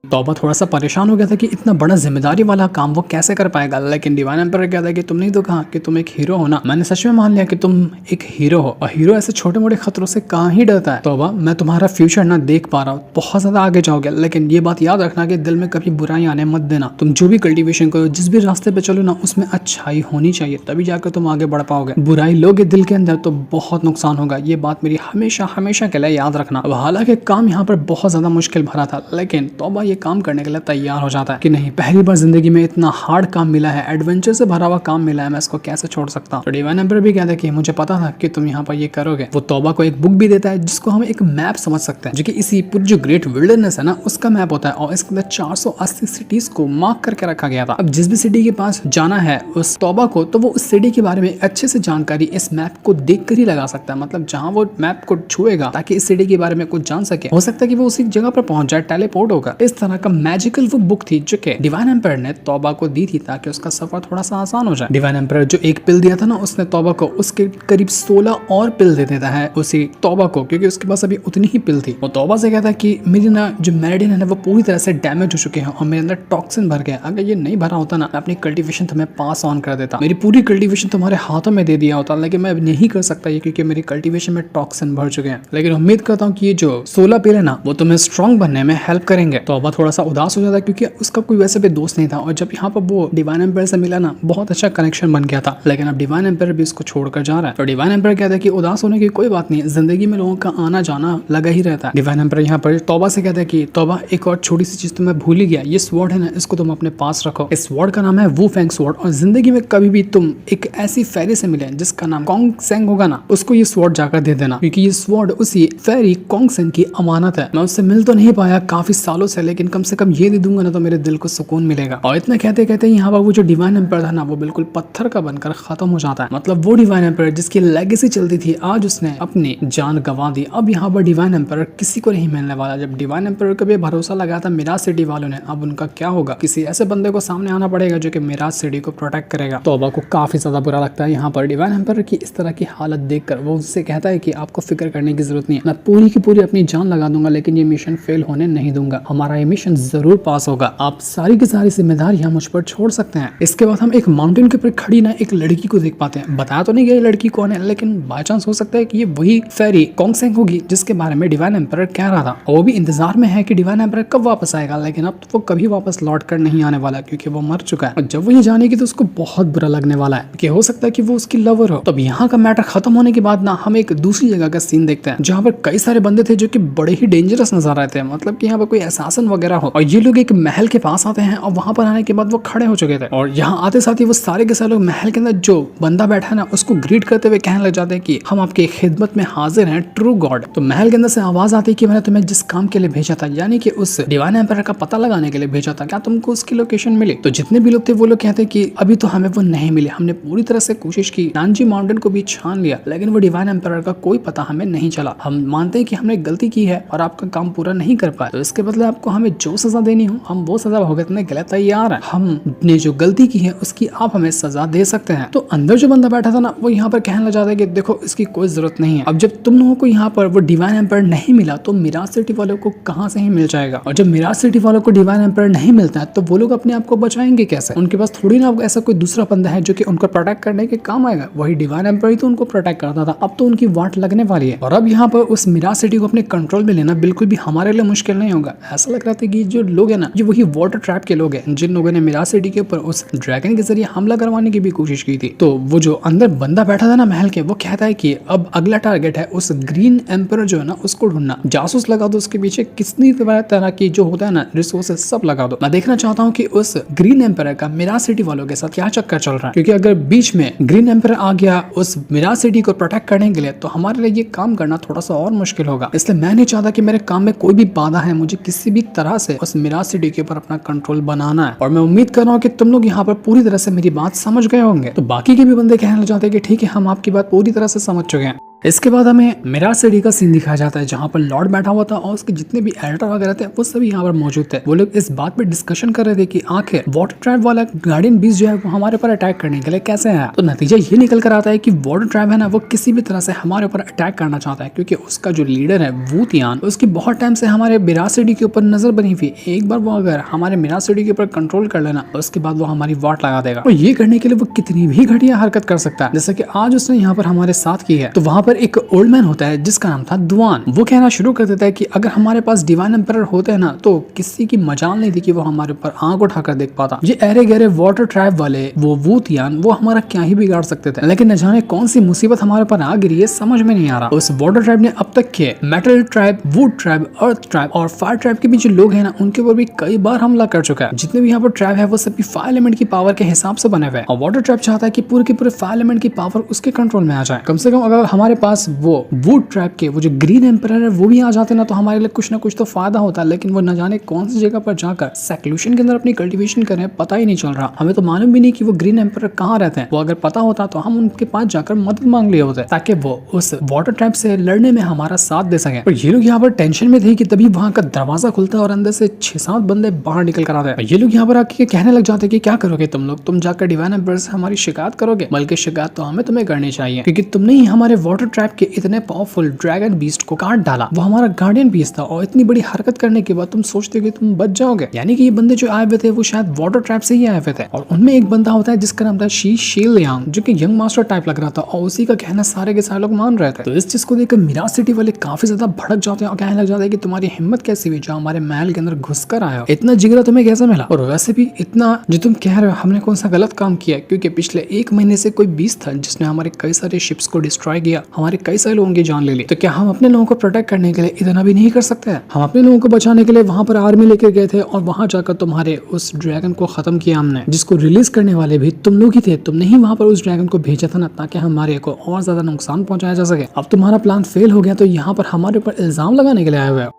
तौबा थोड़ा सा परेशान हो गया था कि इतना बड़ा जिम्मेदारी वाला काम वो कैसे कर पाएगा। लेकिन डिवाइन एम्परर कहता है कि तुमने तो कहा कि तुम एक हीरो हो ना, मैंने सच में मान लिया कि तुम एक हीरो हो, और हीरो ऐसे छोटे मोटे खतरों से कहाँ ही डरता है। तौबा, मैं तुम्हारा फ्यूचर ना देख पा रहा हूँ, बहुत ज्यादा आगे जाओगे, लेकिन ये बात याद रखना कि दिल में कभी बुराई आने मत देना। तुम जो भी कल्टिवेशन करो, जिस भी रास्ते पे चलो ना, उसमें अच्छाई होनी चाहिए, तभी जाकर तुम आगे बढ़ पाओगे। बुराई लोगे दिल के अंदर तो बहुत नुकसान होगा। ये बात मेरी हमेशा हमेशा के लिए याद रखना। अब हालांकि काम यहाँ पर बहुत ज्यादा मुश्किल भरा था, लेकिन तौबा ये काम करने के लिए तैयार हो जाता है कि नहीं, पहली बार जिंदगी में इतना हार्ड काम मिला है, एडवेंचर से भरा हुआ काम मिला है, मैं इसको कैसे छोड़ सकता हूँ। तो डिवाइन एम्परर भी कहता है कि मुझे पता था कि तुम यहाँ पर ये करोगे। वो तौबा को एक बुक भी देता है जिसको हम एक मैप समझ सकते हैं, जो कि इसी पूरी जो ग्रेट विल्डरनेस है ना, उसका मैप होता है, और इसके अंदर 480 सिटीज को मार्क करके रखा गया था। अब जिस भी सिटी के पास जाना है उस तौबा को, तो वो उस सिटी के बारे में अच्छे से जानकारी इस मैप को देख कर ही लगा सकता है। मतलब जहाँ वो मैप को छुएगा ताकि इस सिटी के बारे में कुछ जान सके, हो सकता है कि वो उसी जगह पर पहुंच जाए, टेलीपोर्ट होगा। इस तरह का मैजिकल वो बुक थी जो कि डिवाइन एम्परर ने तौबा को दी थी, ताकि उसका सफर थोड़ा सा आसान हो जाए। डिवाइन एम्परर जो एक पिल दिया था ना, उसने तौबा को उसके करीब 16 और पिल दे देता है उसी तौबा को, क्योंकि उसके पास अभी उतनी ही पिल थी। वो तौबा से कहता है कि मेरी ना जो मेरिडियन है ना, वो पूरी तरह से डैमेज हो चुके हैं और मेरे अंदर टॉक्सिन भर गया। अगर ये नहीं भरा होता ना, मैं अपनी कल्टीवेशन तुम्हें पास ऑन कर देता, मेरी पूरी कल्टीवेशन तुम्हारे हाथों में दे दिया होता, लेकिन मैं नहीं कर सकता ये, क्योंकि मेरी कल्टीवेशन में टॉक्सिन भर चुके हैं। लेकिन उम्मीद करता हूँ कि ये जो 16 पिल है ना, वो तुम्हें स्ट्रॉन्ग बनने में हेल्प करेंगे। तौबा थोड़ा सा उदास हो जाता है, क्योंकि उसका कोई वैसे भी दोस्त नहीं था, और जब यहाँ पर वो डिवाइन एम्परर से मिला ना, बहुत अच्छा कनेक्शन बन गया था। लेकिन अब डिवाइन एम्परर भी इसको छोड़कर जा रहा है। तो डिवाइन एम्परर कहता है कि उदास होने की कोई बात नहीं, जिंदगी में लोगों का आना जाना लगा ही रहता है। डिवाइन एम्परर यहाँ पर तौबा से कहता है कि तौबा, एक और छोटी सी चीज तो मैं भूल ही गया, ये स्वॉर्ड है ना, इसको तुम अपने पास रखो। इस स्वॉर्ड का नाम है वू फेंग स्वॉर्ड, और जिंदगी में कभी भी तुम एक ऐसी फेरी से मिले जिसका नाम कॉन्ग सेंग होगा ना, उसको ये स्वॉर्ड जाकर दे देना, क्योंकि ये स्वॉर्ड उसी फेरी कॉन्ग सेंग की अमानत है। मैं उससे मिल तो नहीं पाया काफी सालों से, लेकिन कम से कम ये दे दूंगा ना, तो मेरे दिल को सुकून मिलेगा। और इतना कहते कहते यहाँ पर वो जो डिवाइन एम्परर था ना, वो बिल्कुल पत्थर का बनकर खत्म हो जाता है। मतलब वो डिवाइन एम्परर जिसकी लेगेसी चलती थी, आज उसने अपनी जान गंवा दी। अब यहाँ पर डिवाइन एम्परर किसी को नहीं मिलने वाला। जब डिवाइन एम्परर को भी भरोसा लगाया था मिराज सिटी वालों ने, अब उनका क्या होगा? किसी ऐसे बंदे को सामने आना पड़ेगा जो कि मिराज सिटी को प्रोटेक्ट करेगा। तौबा को काफी ज्यादा बुरा लगता है यहाँ पर डिवाइन एम्परर की इस तरह की हालत देखकर। वो उससे कहता है कि आपको फिक्र करने की जरूरत नहीं है, मैं पूरी की पूरी अपनी जान लगा दूंगा, लेकिन ये मिशन फेल होने नहीं दूंगा, हमारा ये मिशन जरूर पास होगा, आप सारी की सारी जिम्मेदारियां मुझ पर छोड़ सकते हैं। इसके बाद हम एक माउंटेन के ऊपर खड़ी ना एक लड़की को देख पाते हैं। बताया तो नहीं गया ये लड़की कौन है, लेकिन बाय चांस हो सकता है कि ये वही फेरी कॉन्ग सेंग होगी जिसके बारे में डिवाइन एम्परर कह रहा था। वो भी इंतजार में है कि डिवाइन एम्परर कब वापस आएगा, लेकिन अब तो वो कभी वापस लौट कर नहीं आने वाला, क्योंकि वो मर चुका है। और जब वो ये जानेगी तो उसको बहुत बुरा लगने वाला है, कि हो सकता है कि वो उसकी लवर हो। तो यहाँ का मैटर खत्म होने के बाद ना हम एक दूसरी जगह का सीन देखते हैं, जहाँ पर कई सारे बंदे थे जो कि बड़े ही डेंजरस नजर आते हैं। मतलब कि यहाँ पर कोई एहसासन वगैरह हो, और ये लोग एक महल के पास आते हैं, और वहां पर आने के बाद वो खड़े हो चुके थे, और यहाँ आते साथ ही वो सारे के सारे लोग महल के अंदर जो बंदा बैठा है ना, उसको ग्रीट करते हुए कहने लग जाते हैं कि हम आपकी खिदमत में हाजिर हैं, ट्रू गॉड। तो महल के अंदर से आवाज आती है कि मैंने तुम्हें जिस काम के लिए भेजा था, यानी कि उस डिवाइन एम्परर का पता लगाने के लिए भेजा था, क्या तुमको उसकी लोकेशन मिली? तो जितने भी लोग थे वो लोग कहते हैं कि अभी तो हमें वो नहीं मिले, हमने पूरी तरह से कोशिश की, नानजी माउंटेन को भी छान लिया, लेकिन वो डिवाइन एम्परर का कोई पता हमें नहीं चला। हम मानते हैं कि हमने गलती की है और आपका काम पूरा नहीं कर पाए, तो इसके बदले आपको हमें जो सजा देनी हो हम वो सजा भुगतने के लिए तैयार है। हमने जो गलती की है उसकी आप हमें सजा दे सकते हैं। तो अंदर जो बंदा बैठा था ना, वो यहाँ पर कहने लग जाता है कि देखो इसकी कोई जरूरत नहीं है। अब जब तुम लोगों को यहाँ पर वो डिवाइन एम्परर नहीं मिला, तो मिराज सिटी वालों को कहाँ से ही मिल जाएगा? और जब मिराज सिटी वालों को डिवाइन एम्परर नहीं मिलता है, तो वो लोग अपने आप को बचाएंगे कैसे? उनके पास थोड़ी ना ऐसा कोई दूसरा बंदा है जो कि उनको प्रोटेक्ट करने के काम आएगा। वही डिवाइन एम्परर ही तो उनको प्रोटेक्ट करता था, अब तो उनकी वाट लगने वाली है। और अब यहाँ पर उस मिराज सिटी को अपने कंट्रोल में लेना बिल्कुल भी हमारे लिए मुश्किल नहीं होगा। ऐसा लग रहा लगाते कि जो लोग है ना, ये वही वाटर ट्रैप के लोग हैं जिन लोगों ने मिराज सिटी के ऊपर उस ड्रैगन के जरिए हमला करवाने की भी कोशिश की थी। तो वो जो अंदर बंदा बैठा था ना महल के, वो कहता है कि अब अगला टारगेट है उस ग्रीन एम्पर जो है ना उसको ढूंढना। जासूस लगा दो उसके पीछे, कितनी तरह की जो होता है ना रिसोर्सेस सब लगा दो। मैं देखना चाहता हूँ कि उस ग्रीन एम्पर का मिराज सिटी वालों के साथ क्या चक्कर चल रहा है, क्योंकि अगर बीच में ग्रीन एम्पर आ गया उस मिराज सिटी को प्रोटेक्ट करने के लिए तो हमारे लिए ये काम करना थोड़ा सा और मुश्किल होगा। इसलिए मैं नहीं चाहता कि मेरे काम में कोई भी बाधा है, मुझे किसी भी तरह से उस मिराज सिटी के ऊपर अपना कंट्रोल बनाना है। और मैं उम्मीद कर रहा हूँ कि तुम लोग यहाँ पर पूरी तरह से मेरी बात समझ गए होंगे। तो बाकी के भी बंदे कहने लग जाते हैं कि ठीक है, हम आपकी बात पूरी तरह से समझ चुके हैं। इसके बाद हमें मिराज सिटी का सीन दिखाया जाता है जहाँ पर लॉर्ड बैठा हुआ था और उसके जितने भी एडिटर वगैरह थे वो सभी यहाँ पर मौजूद थे। वो लोग इस बात पे डिस्कशन कर रहे थे कि आखिर वाटर ट्रैप वाला गार्डियन बीस्ट जो है वो हमारे ऊपर अटैक करने के लिए कैसे आया। तो नतीजा ये निकल कर आता है कि वाटर ट्रैप है ना, वो किसी भी तरह से हमारे ऊपर अटैक करना चाहता है, क्योंकि उसका जो लीडर है वू तियान, उसकी बहुत टाइम से हमारे मिराज सिटी के ऊपर नजर बनी हुई। एक बार वो अगर हमारे मिराज सिटी के ऊपर कंट्रोल कर लेना, उसके बाद वो हमारी वाट लगा देगा। और ये करने के लिए वो कितनी भी घटिया हरकत कर सकता है, जैसे कि आज उसने यहाँ पर हमारे साथ की है। तो वहां पर एक ओल्ड मैन होता है जिसका नाम था दुआन। वो कहना शुरू कर देता है कि अगर हमारे पास डिवाइन एम्परर होते हैं ना तो किसी की मजाल नहीं थी कि वो हमारे ऊपर आंख उठाकर देख पाता। ये अरे गहरे वाटर ट्रैप वाले वो वूतियान वो हमारा क्या ही बिगाड़ सकते थे, लेकिन न जाने कौन सी मुसीबत हमारे ऊपर आ गिरी है समझ में नहीं आ रहा। उस वाटर ट्रैप ने अब तक के metal trap, would trap, earth trap और फायर ट्रैप के भी जो लोग हैं ना उनके ऊपर भी कई बार हमला कर चुका है। जितने भी यहाँ पर ट्रैप है वो सभी फायर एलिमेंट की पावर के हिसाब से बने हुए हैं और वाटर ट्रैप चाहता है कि पूरे के पूरे फायर एलिमेंट की पावर उसके कंट्रोल में आ जाए। कम से कम अगर हमारे पास वो वुड ट्रैप के वो जो ग्रीन एम्परर है वो भी आ जाते ना तो हमारे लिए कुछ ना कुछ तो फायदा होता है, लेकिन वो न जाने कौन सी जगह पर जाकर सेक्लूशन के अंदर अपनी कल्टीवेशन कर रहे हैं पता ही नहीं चल रहा। हमें तो मालूम भी नहीं कि वो ग्रीन एम्परर कहाँ रहते हैं। वो अगर पता होता तो हम उनके पास जाकर मदद मांग लिए होते ताकि वो उस वाटर ट्रैप से लड़ने में हमारा साथ दे सके। और ये लोग यहाँ पर टेंशन में थे कि तभी वहाँ का दरवाजा खुलता है और अंदर से 6-7 बंदे बाहर निकल कर आते हैं। ये लोग यहाँ पर आके कहने लग जाते हैं कि क्या करोगे तुम लोग, तुम जाकर डिवाइन एम्परर से हमारी शिकायत करोगे? बल्कि शिकायत तो हमें तुम्हें करनी चाहिए, क्योंकि तुमने ही हमारे वाटर ट्रैप के इतने पावरफुल ड्रैगन बीस्ट को काट डाला। वो हमारा गार्डियन बीस्ट था और इतनी बड़ी हरकत करने के बाद तुम सोचते हो कि तुम बच जाओगे। यानी कि ये बंदे जो आए हुए थे वो शायद वाटर ट्रैप से ही आए हुए थे। और उनमें एक बंदा होता है जिसका नाम था शी शिलियांग, जो कि यंग मास्टर टाइप लग रहा था और उसी का कहना सारे के सारे लोग मान रहे थे। तो इस चीज को देखकर मिराज सिटी वाले काफी ज्यादा भड़क जाते हैं और कहने लग जाते हैं कि तुम्हारी हिम्मत कैसी हुई जो हमारे महल के अंदर घुसकर आया हो, इतना जिगरा तुम्हें कैसे मिला, और वैसे भी इतना जो तुम कह रहे हो हमने कौन सा गलत काम किया, क्योंकि पिछले 1 महीने से कोई बीस्ट था जिसने हमारे कई सारे शिप्स को डिस्ट्रॉय किया, हमारे कई सारे लोगों की जान ले ली। तो क्या हम अपने लोगों को प्रोटेक्ट करने के लिए इतना भी नहीं कर सकते हैं? हम अपने लोगों को बचाने के लिए वहां पर आर्मी लेकर गए थे और वहां जाकर तुम्हारे उस ड्रैगन को खत्म किया हमने, जिसको रिलीज करने वाले भी तुम लोग ही थे। तुमने ही वहां पर उस ड्रैगन को भेजा था ना ताकि हमारे को और ज्यादा नुकसान पहुंचाया जा सके। अब तुम्हारा प्लान फेल हो गया तो यहाँ पर हमारे ऊपर इल्जाम लगाने के लिए आए हुए हो।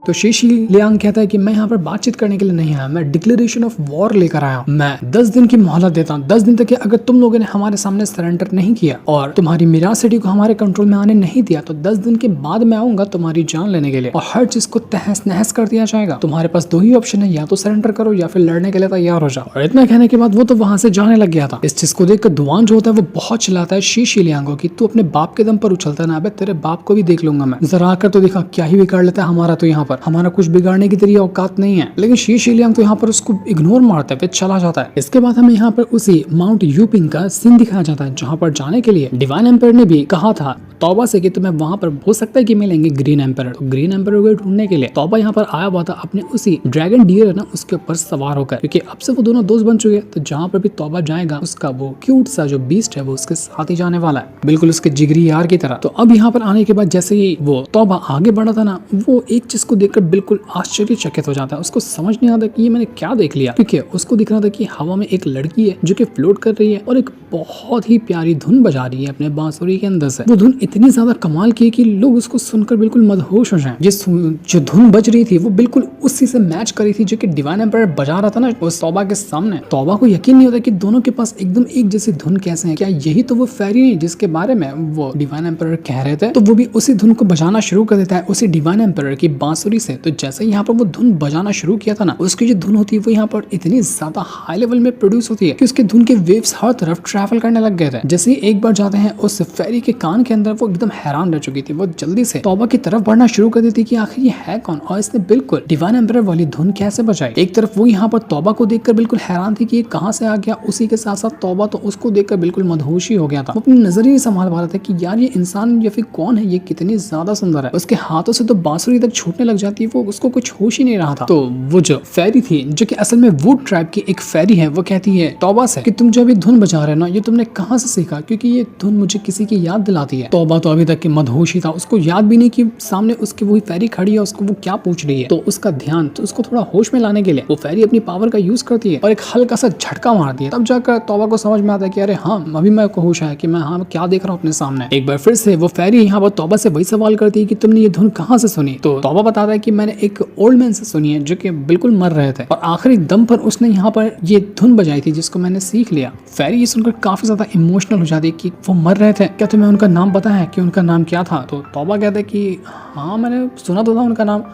तो शी शिलियांग कहता है कि मैं यहाँ पर बातचीत करने के लिए नहीं आया, मैं डिक्लेरेशन ऑफ वॉर लेकर आया हूँ। मैं 10 दिन की मोहलत देता हूँ। 10 दिन तक अगर तुम लोगों ने हमारे सामने सरेंडर नहीं किया और तुम्हारी मिराज सिटी को हमारे कंट्रोल में आने नहीं दिया तो 10 दिन के बाद मैं आऊंगा तुम्हारी जान लेने के लिए और हर चीज को तहस नहस कर दिया जाएगा। तुम्हारे पास 2 ही ऑप्शन है, या तो सरेंडर करो या फिर लड़ने के लिए तैयार हो जाओ। और इतना कहने के बाद वो तो वहां से जाने लग गया था। इस चीज को देखकर दुआन जो होता है वो बहुत चिल्लाता है शी शिलियांग को कि तू अपने बाप के दम पर उछलता ना, तेरे बाप को भी देख लूंगा मैं, जरा आकर तो दिखा क्या ही बिगाड़ लेता है हमारा। तो यहाँ पर हमारा कुछ बिगाड़ने की तेरी औकात नहीं है। लेकिन शी शिलियांग तो यहाँ पर उसको इग्नोर मारते हुए चला जाता है। इसके बाद हमें यहाँ पर उसी माउंट यूपिंग का सीन दिखाया जाता है जहाँ पर जाने के लिए डिवाइन एम्पायर ने भी कहा था तौबा से कि तुम्हें वहां पर हो सकता है कि मिलेंगे ग्रीन एम्पायर। तो ग्रीन एम्पायर को ढूंढने के लिए तौबा यहाँ पर आया हुआ था अपने उसी ड्रैगन डियर है ना उसके ऊपर सवार होकर, क्योंकि अब से वो दोनों दोस्त बन चुके हैं। तो जहाँ पर भी तौबा जाएगा उसका वो क्यूट सा जो बीस्ट है वो उसके साथ ही जाने वाला है, बिल्कुल उसके जिगरी यार की तरह। तो अब यहाँ पर आने के बाद जैसे ही वो तौबा आगे बढ़ा था ना, वो एक चीज को देखकर बिल्कुल आश्चर्यचकित हो जाता है। उसको समझ नहीं आता कि ये मैंने क्या देख लिया, क्योंकि उसको दिख रहा था कि हवा में एक लड़की है जो कि फ्लोट कर रही है और एक बहुत ही प्यारी धुन बजा रही है अपने बांसुरी के अंदर से। वो धुन इतनी ज्यादा कमाल की कि लोग उसको सुनकर बिल्कुल मदहोश हो जाएं। जो धुन बज रही थी वो बिल्कुल उसी से मैच कर रही थी जो कि डिवाइन एम्पायर बजा रहा था ना उस तौबा के सामने। तौबा को यकीन नहीं होता कि दोनों के पास एकदम एक जैसी धुन कैसे है। क्या यही तो वो फेरी नहीं जिसके बारे में वो डिवाइन एम्पायर कह रहे थे? तो वो भी उसी धुन को बजाना शुरू कर देता है उसी डिवाइन एम्पायर की बांसुरी से। तो जैसे यहाँ पर वो धुन बजाना शुरू किया था ना, उसकी जो धुन होती है वो यहाँ पर इतनी ज्यादा हाई लेवल में प्रोड्यूस होती है कि उसके धुन के वेव्स हर तरफ ट्रैवल करने लग गए थे। जैसे ही एक बार जाते हैं उस फेरी के कान के अंदर, वो एकदम हैरान रह चुकी थी। वो जल्दी से तौबा की तरफ बढ़ना शुरू कर देती कि आखिर ये है कौन और इसने बिल्कुल डिवाइन एम्परर वाली धुन कैसे बजाई। एक तरफ वो यहाँ पर तौबा को देखकर बिल्कुल हैरान थी कि ये कहाँ से आ गया, उसी के साथ साथ तौबा तो उसको देखकर बिल्कुल मदहोश ही हो गया था। वो अपनी नजर ही नहीं संभाल पा रहा था कि यार ये इंसान या फिर कौन है, ये कितनी ज्यादा सुंदर है। उसके हाथों से तो बांसुरी तक छूटने लग जाती है, वो उसको कुछ होश ही नहीं रहा था। तो वो जो फेरी थी जो कि असल में वुड ट्राइब की एक फेरी है, वो कहती है तौबा से कि तुम जो अभी धुन बजा रहे हो ना, ये तुमने कहाँ से सीखा, क्योंकि ये धुन मुझे किसी की याद दिलाती है। तौबा तो अभी तक के मदहोश ही था, उसको याद भी नहीं कि सामने उसकी वही फेरी खड़ी है, उसको वो क्या पूछ रही है। तो उसका ध्यान तो उसको थोड़ा होश में लाने के लिए वो फेरी अपनी पावर का यूज करती है और एक हल्का सा झटका मारती है। तब जाकर तौबा को समझ में आता है कि अरे हाँ, अभी मैं को होश आया कि मैं हाँ क्या देख रहा हूँ अपने सामने। एक बार फिर से वो फेरी यहाँ पर तौबा से वही सवाल करती है कि तुमने ये धुन कहाँ से सुनी। तो तौबा बताता है कि मैंने एक ओल्ड मैन से सुनी है जो कि बिल्कुल मर रहे थे और आखिरी दम पर उसने यहाँ पर ये धुन बजाई थी जिसको मैंने सीख लिया। फेरी ये सुनकर काफी ज्यादा इमोशनल हो जाती है कि वो मर रहे थे, क्या तुम्हें उनका नाम पता है कि उनका नाम क्या था। तो तौबा कहता है कि हाँ मैंने सुना तो था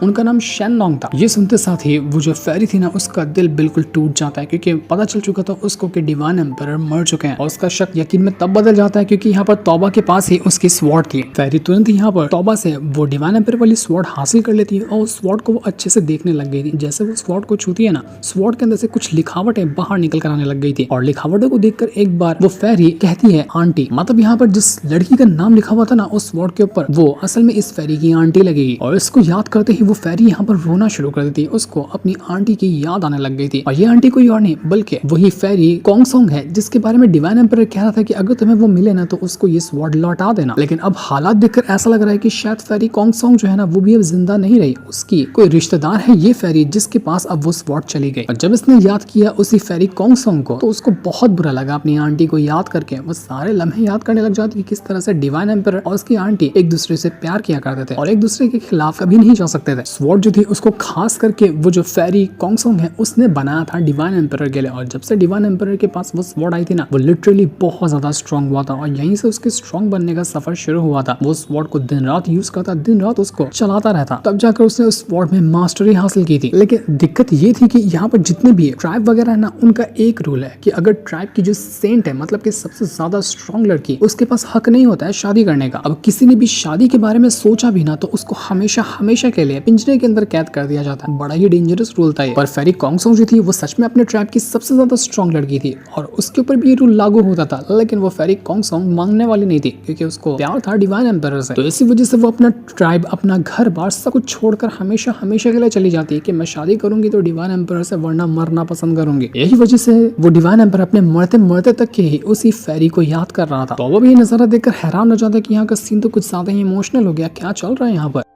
उनका नाम शेन लॉन्ग था। ये सुनते साथ ही वो जो फेरी थी ना, उसका दिल बिल्कुल टूट जाता है क्योंकि पता चल चुका था उसको कि डिवाइन एम्परर मर चुके हैं और उसका शक यकीन में तब बदल जाता है क्योंकि यहाँ पर तौबा के पास ही उसकी स्वॉर्ड थी। फेरी तुरंत यहाँ पर तौबा से वो डिवाइन एम्परर वाली स्वॉर्ड हासिल कर लेती है और उस स्वॉर्ड को वो अच्छे से देखने लग गई थी। जैसे वो स्वॉर्ड को छूती है ना, स्वॉर्ड के अंदर से कुछ लिखावटें बाहर निकल कर आने लग गई थी और लिखावटों को देखकर एक बार वो फेरी कहती है आंटी। मतलब यहाँ पर जिस लड़की का नाम लिखा हुआ था ना उस स्वॉर्ड के ऊपर, वो असल में इस फेरी की आंटी लगेगी। और इसको याद करते ही वो फेरी यहाँ पर रोना शुरू कर देती है। उसको अपनी आंटी की याद आने लग गई थी और ये आंटी कोई और नहीं बल्कि वही फेरी कॉन्गसोंग है जिसके बारे में डिवाइन एम्परर कह रहा था कि अगर तुम्हें वो मिले ना तो उसको ये स्वॉर्ड लौटा देना। लेकिन अब हालात देखकर ऐसा लग रहा है कि शायद फेरी कॉन्गसोंग जो है ना वो भी अब जिंदा नहीं रही, उसकी कोई रिश्तेदार है ये फेरी जिसके पास अब वो स्वॉर्ड चली गई। और जब इसने याद किया उसी फेरी कॉन्गसोंग को तो उसको बहुत बुरा लगा अपनी आंटी को याद करके। वो सारे लम्हे याद करने लग जाती है किस तरह से डिवाइन एम्परर और उसकी आंटी एक दूसरे से प्यार किया करते थे और एक दूसरे के खिलाफ कभी नहीं जा सकते थे। स्वॉर्ड जो थी उसको खास करके वो जो फेरी कॉन्गसोंग है उसने बनाया था डिवाइन एम्परर के लिए। और जब से डिवाइन एम्परर के पास वो स्वॉर्ड आई थी ना, वो लिटरली बहुत ज्यादा स्ट्रॉन्ग हुआ था और यहीं से उसके स्ट्रॉन्ग बनने का सफर शुरू हुआ था। वो स्वॉर्ड को दिन रात यूज करता, दिन रात उसको चलाता रहता, तब जाकर उसने उस स्वॉर्ड में मास्टरी हासिल की थी। लेकिन दिक्कत ये थी कि यहाँ पर जितने भी ट्राइब वगैरह है ना, उनका एक रूल है कि अगर ट्राइब की जो सेंट है, मतलब कि सबसे ज्यादा स्ट्रॉन्ग लड़की, उसके पास हक नहीं होता है शादी करने का। अब किसी ने भी शादी के बारे में सोचा भी ना तो उसको हमेशा हमेशा के लिए पिंजरे के अंदर कैद कर दिया जाता है। बड़ा ही डेंजरस रूल था ये। पर फेरी कॉन्गसोंग जो थी वो सच में अपने ट्राइब की सबसे ज्यादा स्ट्रॉन्ग लड़की थी और उसके ऊपर भी ये रूल लागू होता था। लेकिन वो फेरी कॉन्गसोंग मांगने वाली नहीं थी क्योंकि उसको प्यार था डिवाइन एम्परर से। तो इसी वजह से वो अपना ट्राइब, अपना घर बार सब कुछ छोड़कर हमेशा हमेशा के लिए चली जाती है कि मैं शादी करूंगी तो डिवाइन एम्परर से, वरना मरना पसंद करूंगी। यही वजह से वो डिवाइन एम्परर अपने मरते मरते तक के ही उसी फेरी को याद कर रहा था। तो वो भी नजारा देखकर हैरान हो जाता है कि यहाँ का सीन तो कुछ ज्यादा ही इमोशनल हो गया, क्या चल रहा है यहाँ पर।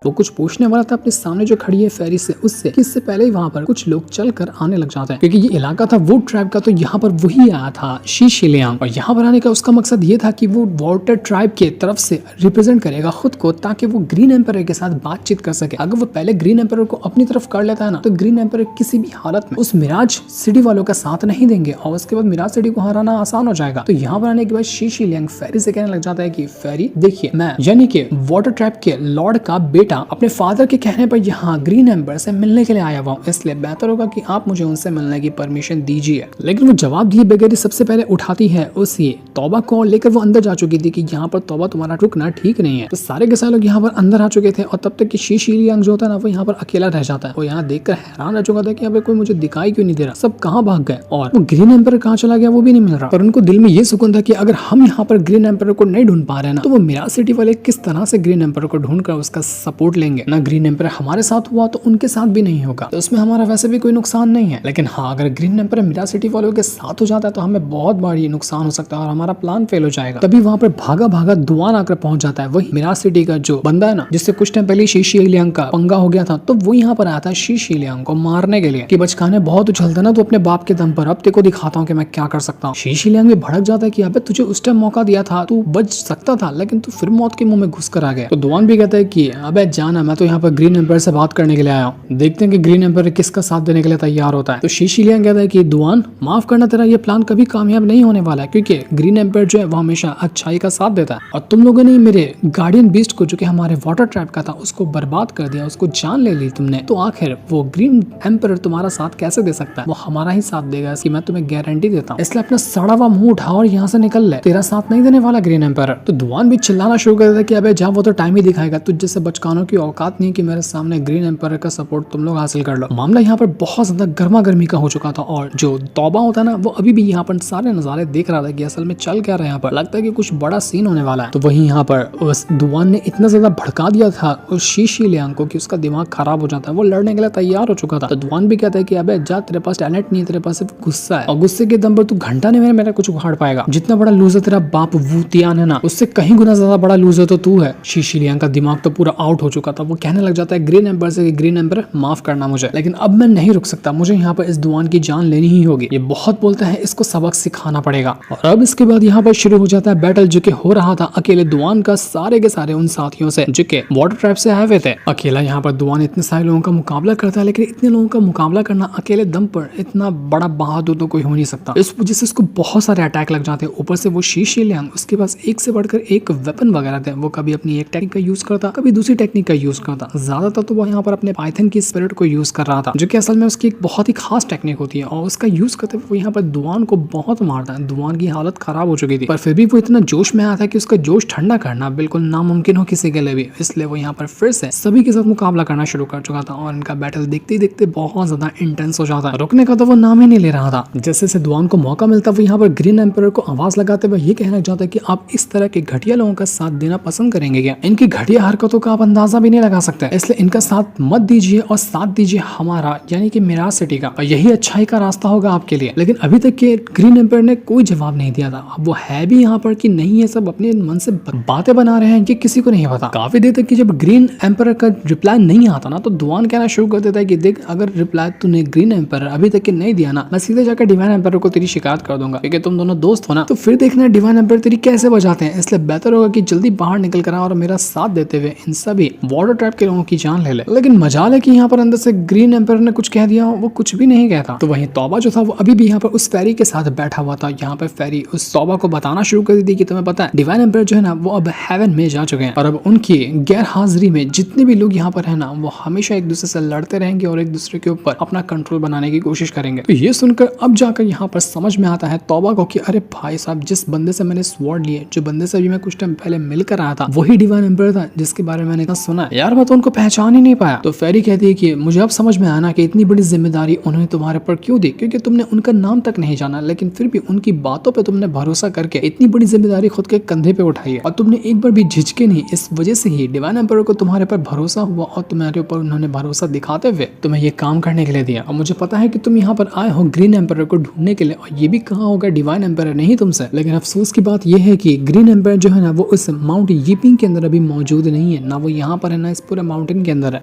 वो कुछ पूछने वाला था अपने सामने जो खड़ी है फेरी से उससे कि इससे पहले ही वहाँ पर कुछ लोग चल कर आने लग जाते हैं क्योंकि ये इलाका था वुड ट्राइब का। तो यहाँ पर वही आया था शी शिलियांग और यहाँ पर आने का उसका मकसद ये था कि वो वाटर ट्राइब के तरफ से रिप्रेजेंट करेगा खुद को ताकि वो ग्रीन एम्परर के साथ बातचीत कर सके। अगर वो पहले ग्रीन एम्परर को अपनी तरफ कर लेता है ना तो ग्रीन एम्परर किसी भी हालत में उस मिराज सिटी वालों का साथ नहीं देंगे और उसके बाद मिराज सिटी को हराना आसान हो जाएगा। तो यहाँ पर आने के बाद शी शिलियांग फेरी से कहने लग जाता है कि फेरी देखिए, मैं यानी कि वाटर ट्राइब के लॉर्ड का बेटा अपने फादर के कहने पर यहाँ ग्रीन एम्पर से मिलने के लिए आया हुआ हूँ, इसलिए बेहतर होगा कि आप मुझे उनसे मिलने की परमिशन दीजिए। लेकिन वो जवाब दिए बगैर सबसे पहले उठाती है उसी तौबा को लेकर वो अंदर जा चुकी थी कि यहाँ पर तौबा तुम्हारा रुकना ठीक नहीं है। तो सारे के सारे लोग यहाँ पर अंदर आ चुके थे और तब तक कि शी शिलियांग जो होता है ना वो यहाँ पर अकेला रह जाता है। वो यहाँ देखकर हैरान रह चुका था कि यहाँ कोई मुझे दिखाई क्यों नहीं दे रहा, सब कहाँ भाग गए और वो ग्रीन एम्पर कहाँ चला गया वो भी नहीं मिल रहा। पर उनको दिल में ये सुकून था कि अगर हम यहाँ पर ग्रीन एम्पर को नहीं ढूंढ पा रहे ना तो वो मिराज सिटी वाले किस तरह से ग्रीन एम्पर को ढूंढ कर उसका सपोर्ट लेंगे ना। ग्रीन एम्पर हमारे साथ हुआ तो उनके साथ भी नहीं होगा, तो उसमें हमारा वैसे भी कोई नुकसान नहीं है। लेकिन हाँ, अगर ग्रीन एम्पर मिराज सिटी वालों के साथ हो जाता है तो हमें बहुत बड़ी नुकसान हो सकता है और हमारा प्लान फेल हो जाएगा। तभी वहाँ पर भागा भागा दुआन आकर पहुंच जाता है वही मिराज सिटी का जो बंदा है ना जिससे कुछ टाइम पहले शी शिलियांग का पंगा हो गया था। तो वो यहाँ पर आया था शी शिलियांग को मारने के लिए कि बचकाने बहुत उछलता ना तो अपने बाप के दम पर अब तेको दिखाता हूँ कि मैं क्या कर सकता हूँ। शी शिलियांग भी भड़क जाता है कि अबे तुझे उस टाइम मौका दिया था, तू बच सकता था लेकिन तू फिर मौत के मुंह में घुस कर आ गया। तो दुआन भी कहता है कि अबे जाना, मैं तो यहाँ पर ग्रीन एम्पायर से बात करने के लिए आया हूँ। देखते हैं कि ग्रीन एम्पायर किसका साथ देने के लिए तैयार होता है। तो शी शी लियांग कहता है कि दुआन माफ करना, तेरा ये प्लान कभी कामयाब नहीं होने वाला है, क्योंकि ग्रीन एम्पायर जो है वो हमेशा अच्छाई का साथ देता है और तुम लोगों ने मेरे गार्डियन बीस्ट को, जो कि हमारे वाटर ट्रैप का था, उसको बर्बाद कर दिया, उसको जान ले ली तुमने। तो आखिर वो ग्रीन एम्पायर तुम्हारा साथ कैसे दे सकता है? वो हमारा ही साथ देगा, इसकी मैं तुम्हें गारंटी देता हूँ। इसलिए अपना सड़ा हुआ मुंह उठा और यहाँ से निकल ले, तेरा साथ नहीं देने वाला ग्रीन एम्पायर। तो दुआन भी चिल्लाना शुरू कर देता कि अबे जा, वो तो टाइम ही दिखाएगा, तुझ जैसे बचकानों की औकात नहीं कि मेरे सामने ग्रीन एम्पायर का सपोर्ट तुम लोग हासिल कर लो। मामला यहाँ पर बहुत ज्यादा गर्मा गर्मी का हो चुका था और जो तौबा होता है ना, वो अभी भी यहाँ पर सारे नजारे देख रहा था कि असल में चल क्या रहा है। यहाँ पर लगता है कि कुछ बड़ा सीन होने वाला है। तो वहीं यहाँ पर उस दुआन ने इतना ज्यादा भड़का दिया था उस शी शी लियांग को कि उसका दिमाग खराब हो जाता है। वो लड़ने के लिए तैयार हो चुका था। तो दुआन भी कहता है कि अबे जा, तेरे पास टैलेंट नहीं है, तेरे पास सिर्फ गुस्सा है और गुस्से के दम पर तू घंटा नहीं मेरा कुछ उखाड़ पाएगा। जितना बड़ा लूजर तेरा बाप वू तियान है ना, उससे कहीं गुना ज्यादा बड़ा लूजर तो तू है। शी शी लियांग का दिमाग तो पूरा आउट हो चुका था। वो कहने लग जाता है ग्रीन एम्पायर से, ग्रीन एम्पायर माफ करना मुझे, लेकिन अब मैं नहीं रुक सकता, मुझे यहाँ पर इस दुआन की जान लेनी ही होगी। ये बहुत बोलता है, इसको सबक सिखाना पड़ेगा। और अब इसके बाद यहाँ पर शुरू हो जाता है बैटल, जो कि हो रहा था अकेले दुआन का सारे के सारे उन साथियों से जो कि वाटर ट्रैप से आए हुए थे। अकेला यहाँ पर दुआन इतने सारे लोगों का मुकाबला करता है, लेकिन इतने लोगों का मुकाबला करना अकेले दम पर इतना बड़ा बहादुर तो कोई हो नहीं सकता। इस वजह से उसको बहुत सारे अटैक लग जाते हैं। ऊपर से वो शी शी लियांग, उसके पास एक से बढ़कर एक वेपन वगैरह थे। वो कभी अपनी एक टेक्निक का यूज करता, कभी दूसरी टेक्निक का यूज करता। ज्यादातर तो वो यहाँ पर अपने पाइथन की स्पिरिट को यूज कर रहा था, जो कि असल में उसकी एक बहुत ही खास टेक्निक होती है और उसका यूज करते हुए वो यहाँ पर दुआन को बहुत मारता है। दुआन की हालत खराब हो चुकी थी, पर फिर भी वो इतना जोश में आया था कि उसका जोश ठंडा करना बिल्कुल नामुमकिन हो किसी के लिए भी। इसलिए वो यहाँ पर फिर से सभी के साथ मुकाबला करना शुरू कर चुका था और इनका बैटल देखते ही देखते बहुत ज्यादा इंटेंस हो जाता। रुकने का तो वो नाम ही नहीं ले रहा था। जैसे से दुआन को मौका मिलता, वो यहाँ पर ग्रीन एम्पायर को आवाज लगाते हुए ये कहना चाहता है कि आप इस तरह के घटिया लोगों का साथ देना पसंद करेंगे क्या? इनकी घटिया हरकतों का आप अंदाजा भी नहीं लगा सकते, इसलिए इनका साथ मत दीजिए और साथ दीजिए हमारा, यानी कि मिराज सिटी का, और यही अच्छाई का रास्ता होगा आपके लिए। लेकिन अभी तक के ग्रीन एम्पायर ने कोई जवाब नहीं दिया था। अब वो है भी यहाँ पर कि नहीं, ये सब अपने मन से बातें बना रहे हैं, ये किसी को नहीं पता। काफी देर तक कि जब ग्रीन एम्पायर का रिप्लाई नहीं आता ना, तो दुआन कहना शुरू कर देता है कि देख, अगर रिप्लाई तूने ग्रीन एम्पायर अभी तक के नहीं दिया ना, मैं सीधे जाकर डिवाइन एम्पायर को तेरी शिकायत कर दूंगा, क्योंकि तुम दोनों दोस्त हो ना। तो फिर देखना डिवाइन एम्पायर तेरी कैसे बजाते हैं। इसलिए बेहतर होगा कि जल्दी बाहर निकल कर और मेरा साथ देते हुए इन सभी वाटर ट्रैप के लोगों की जान ले ले। लेकिन मजाल है कि यहाँ पर अंदर से ग्रीन एम्पायर ने कुछ कह दिया, वो कुछ भी नहीं कहता। तो वहीं तौबा जो था वो अभी भी यहाँ पर उस फेरी के साथ बैठा हुआ था। यहाँ पर फेरी उस तौबा को बताना शुरू कर दी कि तुम्हें पता है डिवाइन एम्पायर जो है ना, वो अब हेवन में जा चुके हैं और अब उनकी गैर हाजिरी में जितने भी लोग यहाँ पर है ना, वो हमेशा एक दूसरे से लड़ते रहेंगे और एक दूसरे के ऊपर अपना कंट्रोल बनाने की कोशिश करेंगे। तो ये सुनकर अब जाकर यहाँ पर समझ में आता है तौबा को कि अरे भाई साहब, जिस बंदे से मैंने स्वॉर्ड लिए, जो बंदे से भी मैं कुछ टाइम पहले मिलकर आया था, वही डिवाइन एम्पायर था जिसके बारे में मैंने इतना सुना है। यार मैं तो उनको पहचान ही नहीं पाया। तो फेरी कहती है कि मुझे अब समझ में आया ना कि इतनी बड़ी जिम्मेदारी उन्होंने तुम्हारे पर क्यों दी, क्योंकि तुमने उनका नाम तक नहीं जाना, लेकिन फिर भी उनकी बातों पे तुमने भरोसा करके इतनी बड़ी जिम्मेदारी खुद के कंधे पे उठाई है और तुमने एक बार भी झिझके नहीं। इस वजह से ही डिवाइन एम्पायर को तुम्हारे पर भरोसा हुआ और तुम्हारे ऊपर उन्होंने भरोसा दिखाते हुए तुम्हें ये काम करने के लिए दिया। और मुझे पता है कि तुम यहाँ पर आए हो ग्रीन एम्पायर को ढूंढने के लिए, और ये भी कहा होगा डिवाइन एम्पायर नहीं तुमसे। लेकिन अफसोस की बात यह है कि ग्रीन एम्पायर जो है ना, वो उस माउंट यीपिंग के अंदर अभी मौजूद नहीं है, ना वो यहाँ पर है ना इस पूरे माउंटेन के अंदर है।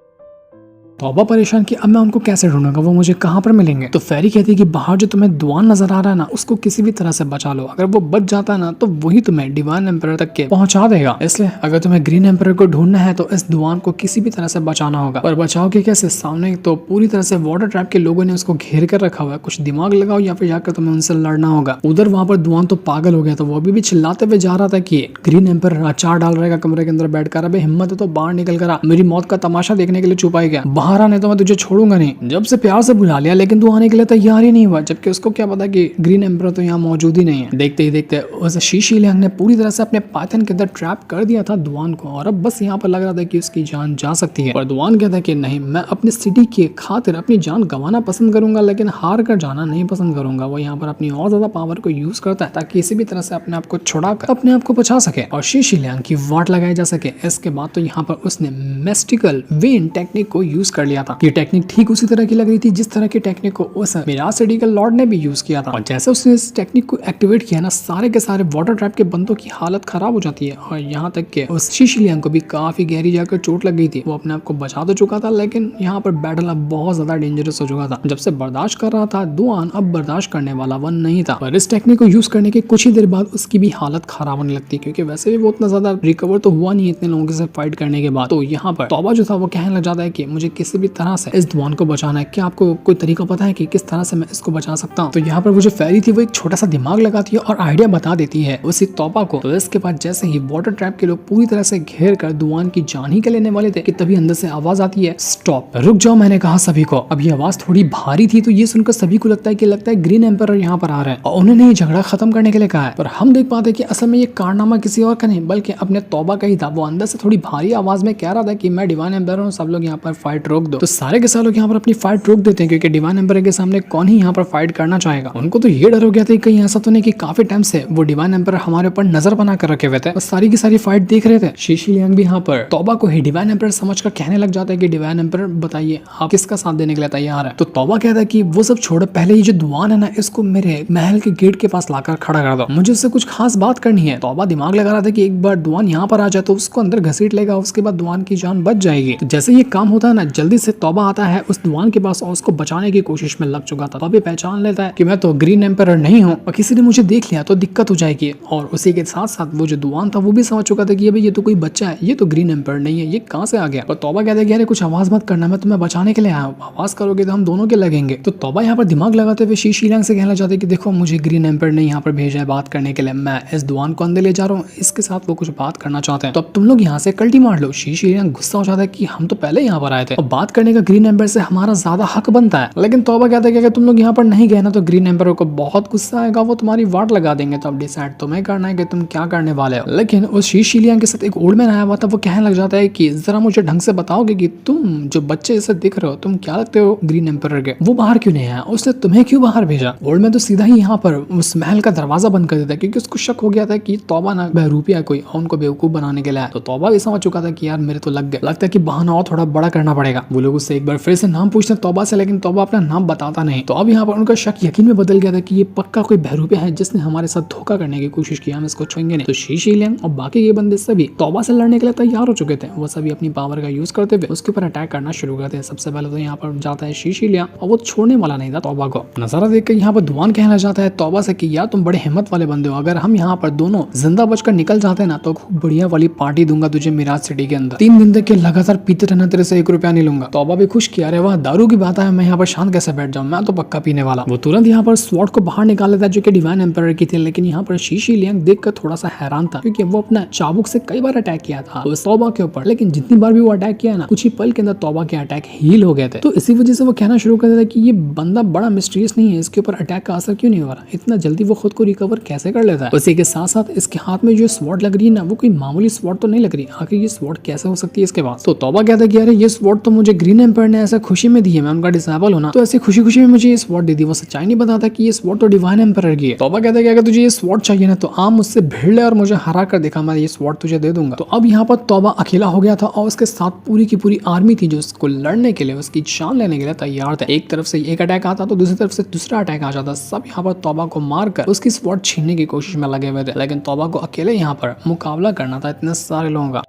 तौबा परेशान कि अब मैं उनको कैसे ढूंढूंगा, वो मुझे कहाँ पर मिलेंगे। तो फेरी कहती है कि बाहर जो तुम्हें दुआन नजर आ रहा है ना, उसको किसी भी तरह से बचा लो। अगर वो बच जाता है ना, तो वही तुम्हें डिवाइन एम्पायर तक के पहुंचा देगा। इसलिए अगर तुम्हें ग्रीन एम्पायर को ढूंढना है तो इस दुआन को किसी भी तरह से बचाना होगा। और बचाओगे कैसे? सामने तो पूरी तरह से वाटर ट्रैप के लोगों ने उसको घेर कर रखा हुआ है। कुछ दिमाग लगाओ या फिर जाकर तुम्हें उनसे लड़ना होगा। उधर वहां पर दुआन तो पागल हो गया, तो वो अभी भी चिल्लाते हुए जा रहा था कि ग्रीन एम्पायर अचार डाल रहेगा कमरे के अंदर बैठकर। अबे हिम्मत है तो बाहर निकल कर आ, मेरी मौत का तमाशा देखने के लिए छुपा ही गया। बाहर आने तो मैं तुझे छोड़ूंगा नहीं। जब से प्यार से बुला लिया, लेकिन तू आने के लिए तैयार ही नहीं हुआ, जबकि उसको क्या पता कि ग्रीन एम्पायर तो यहाँ मौजूद ही नहीं है। देखते ही देखते उस शी शी लियांग ने पूरी तरह से अपने पाइथन के अंदर ट्रैप कर दिया था दुआन को, और अब बस यहाँ पर लग रहा था कि उसकी जान जा सकती है। पर दुआन कहता है कि नहीं, मैं अपनी सिटी के खातिर अपनी जान गंवाना पसंद करूंगा, लेकिन हार कर जाना नहीं पसंद करूंगा। वो यहाँ पर अपनी और ज्यादा पावर को यूज करता है ताकि किसी भी तरह से अपने आप को छुड़ाकर अपने आप को बचा सके और शी शी लियांग की वाट लगाई जा सके। इसके बाद तो यहाँ पर उसने मिस्टिकल वेन टेक्निक को यूज कर लिया था। ये टेक्निक ठीक उसी तरह की लग रही थी जिस तरह की टेक्निक को उस मिराज सिटी के लॉर्ड ने भी यूज किया था। और जैसे उसने इस टेक्निक को एक्टिवेट किया ना, सारे के सारे वाटर ट्रैप के बंदों की हालत खराब हो जाती है और यहाँ तक के उस शिशिलियांग को भी काफी गहरी जाकर चोट लग गई थी। वो अपने आप को बचा तो चुका था, लेकिन यहाँ पर बैटल अब बहुत ज्यादा डेंजरस हो चुका था। जब से बर्दाश्त कर रहा था दुआन, अब बर्दाश्त करने वाला वो नहीं था। पर इस टेक्निक को यूज करने के कुछ ही देर बाद उसकी भी हालत खराब होने लगती, क्योंकि वैसे भी वो उतना ज्यादा रिकवर तो हुआ नहीं इतने लोगों से फाइट करने के बाद। तो यहाँ पर तौबा जो था वो कहने लग जाता है कि मुझे किसी भी तरह से इस दुआन को बचाना है। क्या आपको कोई तरीका पता है कि किस तरह से मैं इसको बचा सकता हूँ? तो यहाँ पर वो जो फेरी थी वो एक छोटा सा दिमाग लगाती है और आइडिया बता देती है उसी तौबा को। तो इसके बाद जैसे ही वाटर ट्रैप के लोग पूरी तरह से घेर कर दुआन की जान ही के लेने वाले थे कि तभी अंदर से आवाज आती है, स्टॉप, रुक जाओ, मैंने कहा सभी को। अब ये आवाज थोड़ी भारी थी, तो ये सुनकर सभी को लगता है ग्रीन एम्पर यहाँ पर आ रहा है और उन्होंने ये झगड़ा खत्म करने के लिए कहा है। पर हम देख पाते कि असल में ये कारनामा किसी और का नहीं बल्कि अपने तौबा का ही था। वो अंदर से थोड़ी भारी आवाज में कह रहा था कि मैं डिवाइन एम्पर हूँ, सब लोग यहाँ पर फाइट रोक दो। तो सारे के सारे लोग यहाँ पर अपनी फाइट रोक देते हैं, क्योंकि डिवाइन एम्पर के सामने कौन ही यहाँ पर फाइट करना चाहेगा। उनको तो ये डर हो गया था कहीं ऐसा तो नहीं कि काफी टाइम से वो डिवाइन एम्पर हमारे ऊपर नजर बना कर रखे हुए थे और सारी की सारी फाइट देख रहे थे। शिशिलियांग भी यहाँ पर तौबा को ही डिवाइन एम्पर समझकर कहने लग जाता है कि डिवाइन एम्पर बताइए आप किसका साथ देने के लिए तैयार है? तो तौबा कहता है कि वो सब छोड़ो, पहले ये जो दुआन है ना इसको मेरे महल के गेट के पास लाकर खड़ा कर दो, मुझे उससे कुछ खास बात करनी है। तौबा दिमाग लगा रहा था कि एक बार दुआन यहाँ पर आ जाए तो उसको अंदर घसीट लेगा, उसके बाद दुआन की जान बच जाएगी। तो जैसे ये काम होता है ना, जल्दी से तौबा आता है उस दुआन के पास और उसको बचाने की कोशिश में लग चुका था। तौबा पहचान लेता है कि मैं तो ग्रीन एम्पर नहीं हूँ और किसी ने मुझे देख लिया तो दिक्कत हो जाएगी। और उसी के साथ साथ वो जो दुआन था वो भी समझ चुका था कि ये तो कोई बच्चा है, ये तो ग्रीन एम्पर नहीं है, ये कहाँ से आ गया। और तौबा कहता है कि अरे कुछ आवाज मत करना, मैं तुम्हें बचाने के लिए आया हूँ, आवाज करोगे तो हम दोनों के लगेंगे। तो तौबा यहाँ पर दिमाग लगाते हुए शिशिलियांग से कहना चाहते कि देखो मुझे ग्रीन एम्पर ने यहाँ पर भेजा है बात करने के लिए, मैं इस दुआन को अंदर ले जा रहा हूँ, इसके साथ वो कुछ बात करना चाहते हैं, तो अब तुम लोग यहाँ से कल्टी मार लो। शिशिलियांग गुस्सा हो जाता है कि हम तो पहले यहाँ पर आए थे और बात करने का ग्रीन एम्पर से हमारा ज्यादा हक बनता है। लेकिन तौबा कहता है कि अगर तुम लोग यहाँ पर नहीं गए ना तो ग्रीन एम्पर को बहुत गुस्सा आएगा, वो तुम्हारी वाट लगा देंगे। तो अब डिसाइड तुम्हें करना है कि तुम क्या करने वाले हो। लेकिन उस शिशिलियांग के साथ एक ओल्ड मैन आया हुआ था, वो कहने लग जाता है कि जरा मुझे ढंग से बताओगे कि तुम जो बच्चे जैसे दिख रहे हो, तुम क्या लगते हो ग्रीन एम्पर के? वो बाहर क्यों नहीं आया, उसने तुम्हें क्यों बाहर भेजा? ओल्ड मैन तो सीधा ही यहाँ पर उस महल का दरवाजा बंद कर देता है, क्योंकि उसको शक हो गया था कि तौबा ना बहरूपिया कोई उनको बेवकूफ बनाने के लिए आया। तो तौबा भी समझ चुका था कि यार मेरे तो लग गए, लगता है कि बहाना और थोड़ा बड़ा करना पड़ेगा। वो लोग उससे एक बार फिर से नाम पूछते हैं तौबा से, लेकिन तौबा अपना नाम बताता नहीं। तो अब यहाँ पर उनका शक यकीन में बदल गया था कि ये पक्का कोई बहरूपिया है जिसने हमारे साथ धोखा करने की कोशिश की, हम इसको छुएंगे नहीं। तो शिशिलियांग और बाकी ये बंदे सभी तौबा से लड़ने के लिए तैयार हो चुके थे। वो सभी अपनी पावर का यूज करते हुए उसके ऊपर अटैक करना शुरू करते हैं। सबसे पहले तो यहाँ पर जाता है शिशिलियांग और वो छोड़ने वाला नहीं था तौबा को। नजारा देखकर यहाँ पर दुआन कहना चाहता है तौबा से कि यार तुम बड़े हिम्मत वाले बंदे हो, अगर हम यहाँ पर दोनों जिंदा बचकर निकल जाते ना तो खूब बढ़िया वाली पार्टी दूंगा तुझे मिराज सिटी के अंदर, 3 दिन तक के लगातार पीते रहना, तेरे से 1 रुपया नहीं लूंगा। तौबा भी खुश किया, अरे वाह दारू की बात है, मैं यहाँ पर शांत कैसे बैठ जाऊँ, मैं तो पक्का पीने वाला। वो तुरंत यहाँ पर स्वॉर्ड को बाहर निकाल लेता है जो कि डिवाइन एम्पायर की थी। लेकिन यहाँ पर शिशिलियांग देखकर थोड़ा सा हैरान था, क्योंकि वो अपना चाबुक से कई बार अटैक किया था तौबा के ऊपर, लेकिन जितनी बार भी वो अटैक किया ना कुछ ही पल के अंदर तौबा के अटैक हील हो गए थे। तो इसी वजह से वो कहना शुरू कर देता कि ये बंदा बड़ा मिस्टीरियस नहीं है, इसके ऊपर अटैक का असर क्यों नहीं हो रहा, इतना जल्दी वो खुद को रिकवर कैसे कर लेता है। उसी के साथ साथ इसके हाथ में जो स्वॉर्ड लग रही है ना वो कोई मामूली स्वॉर्ड तो नहीं लग रही, आखिर ये स्वॉर्ड कैसे हो सकती है इसके पास। तो तौबा कहता है कि अरे ये स्वॉर्ड तो मुझे ग्रीन एम्पायर ने ऐसा खुशी में दी है, मैं उनका डिसेबल हूं ना, तो ऐसी खुशी खुशी में मुझे ये स्वॉर्ड दे दी। वो सच्चाई नहीं बताता कि ये स्वॉर्ड तो डिवाइन एम्पायर की है। तौबा कहता है कि अगर तुझे ये स्वॉर्ड चाहिए ना तो आप मुझसे भिड़ ले और मुझे हरा कर दिखा, मैं ये स्वॉर्ड तुझे दे दूंगा। तो अब यहाँ पर तौबा अकेला हो गया था और उसके साथ पूरी की पूरी आर्मी थी जो उसको लड़ने के लिए, उसकी जान लेने के लिए तैयार थे। एक तरफ से एक अटैक आता तो दूसरी तरफ से दूसरा अटैक आ जाता, सब यहाँ पर तौबा को मारकर उसकी स्वॉर्ड छीनने की कोशिश में लगे हुए थे। लेकिन तौबा को अकेले यहाँ पर मुकाबला करना था इतने सारे लोगों का।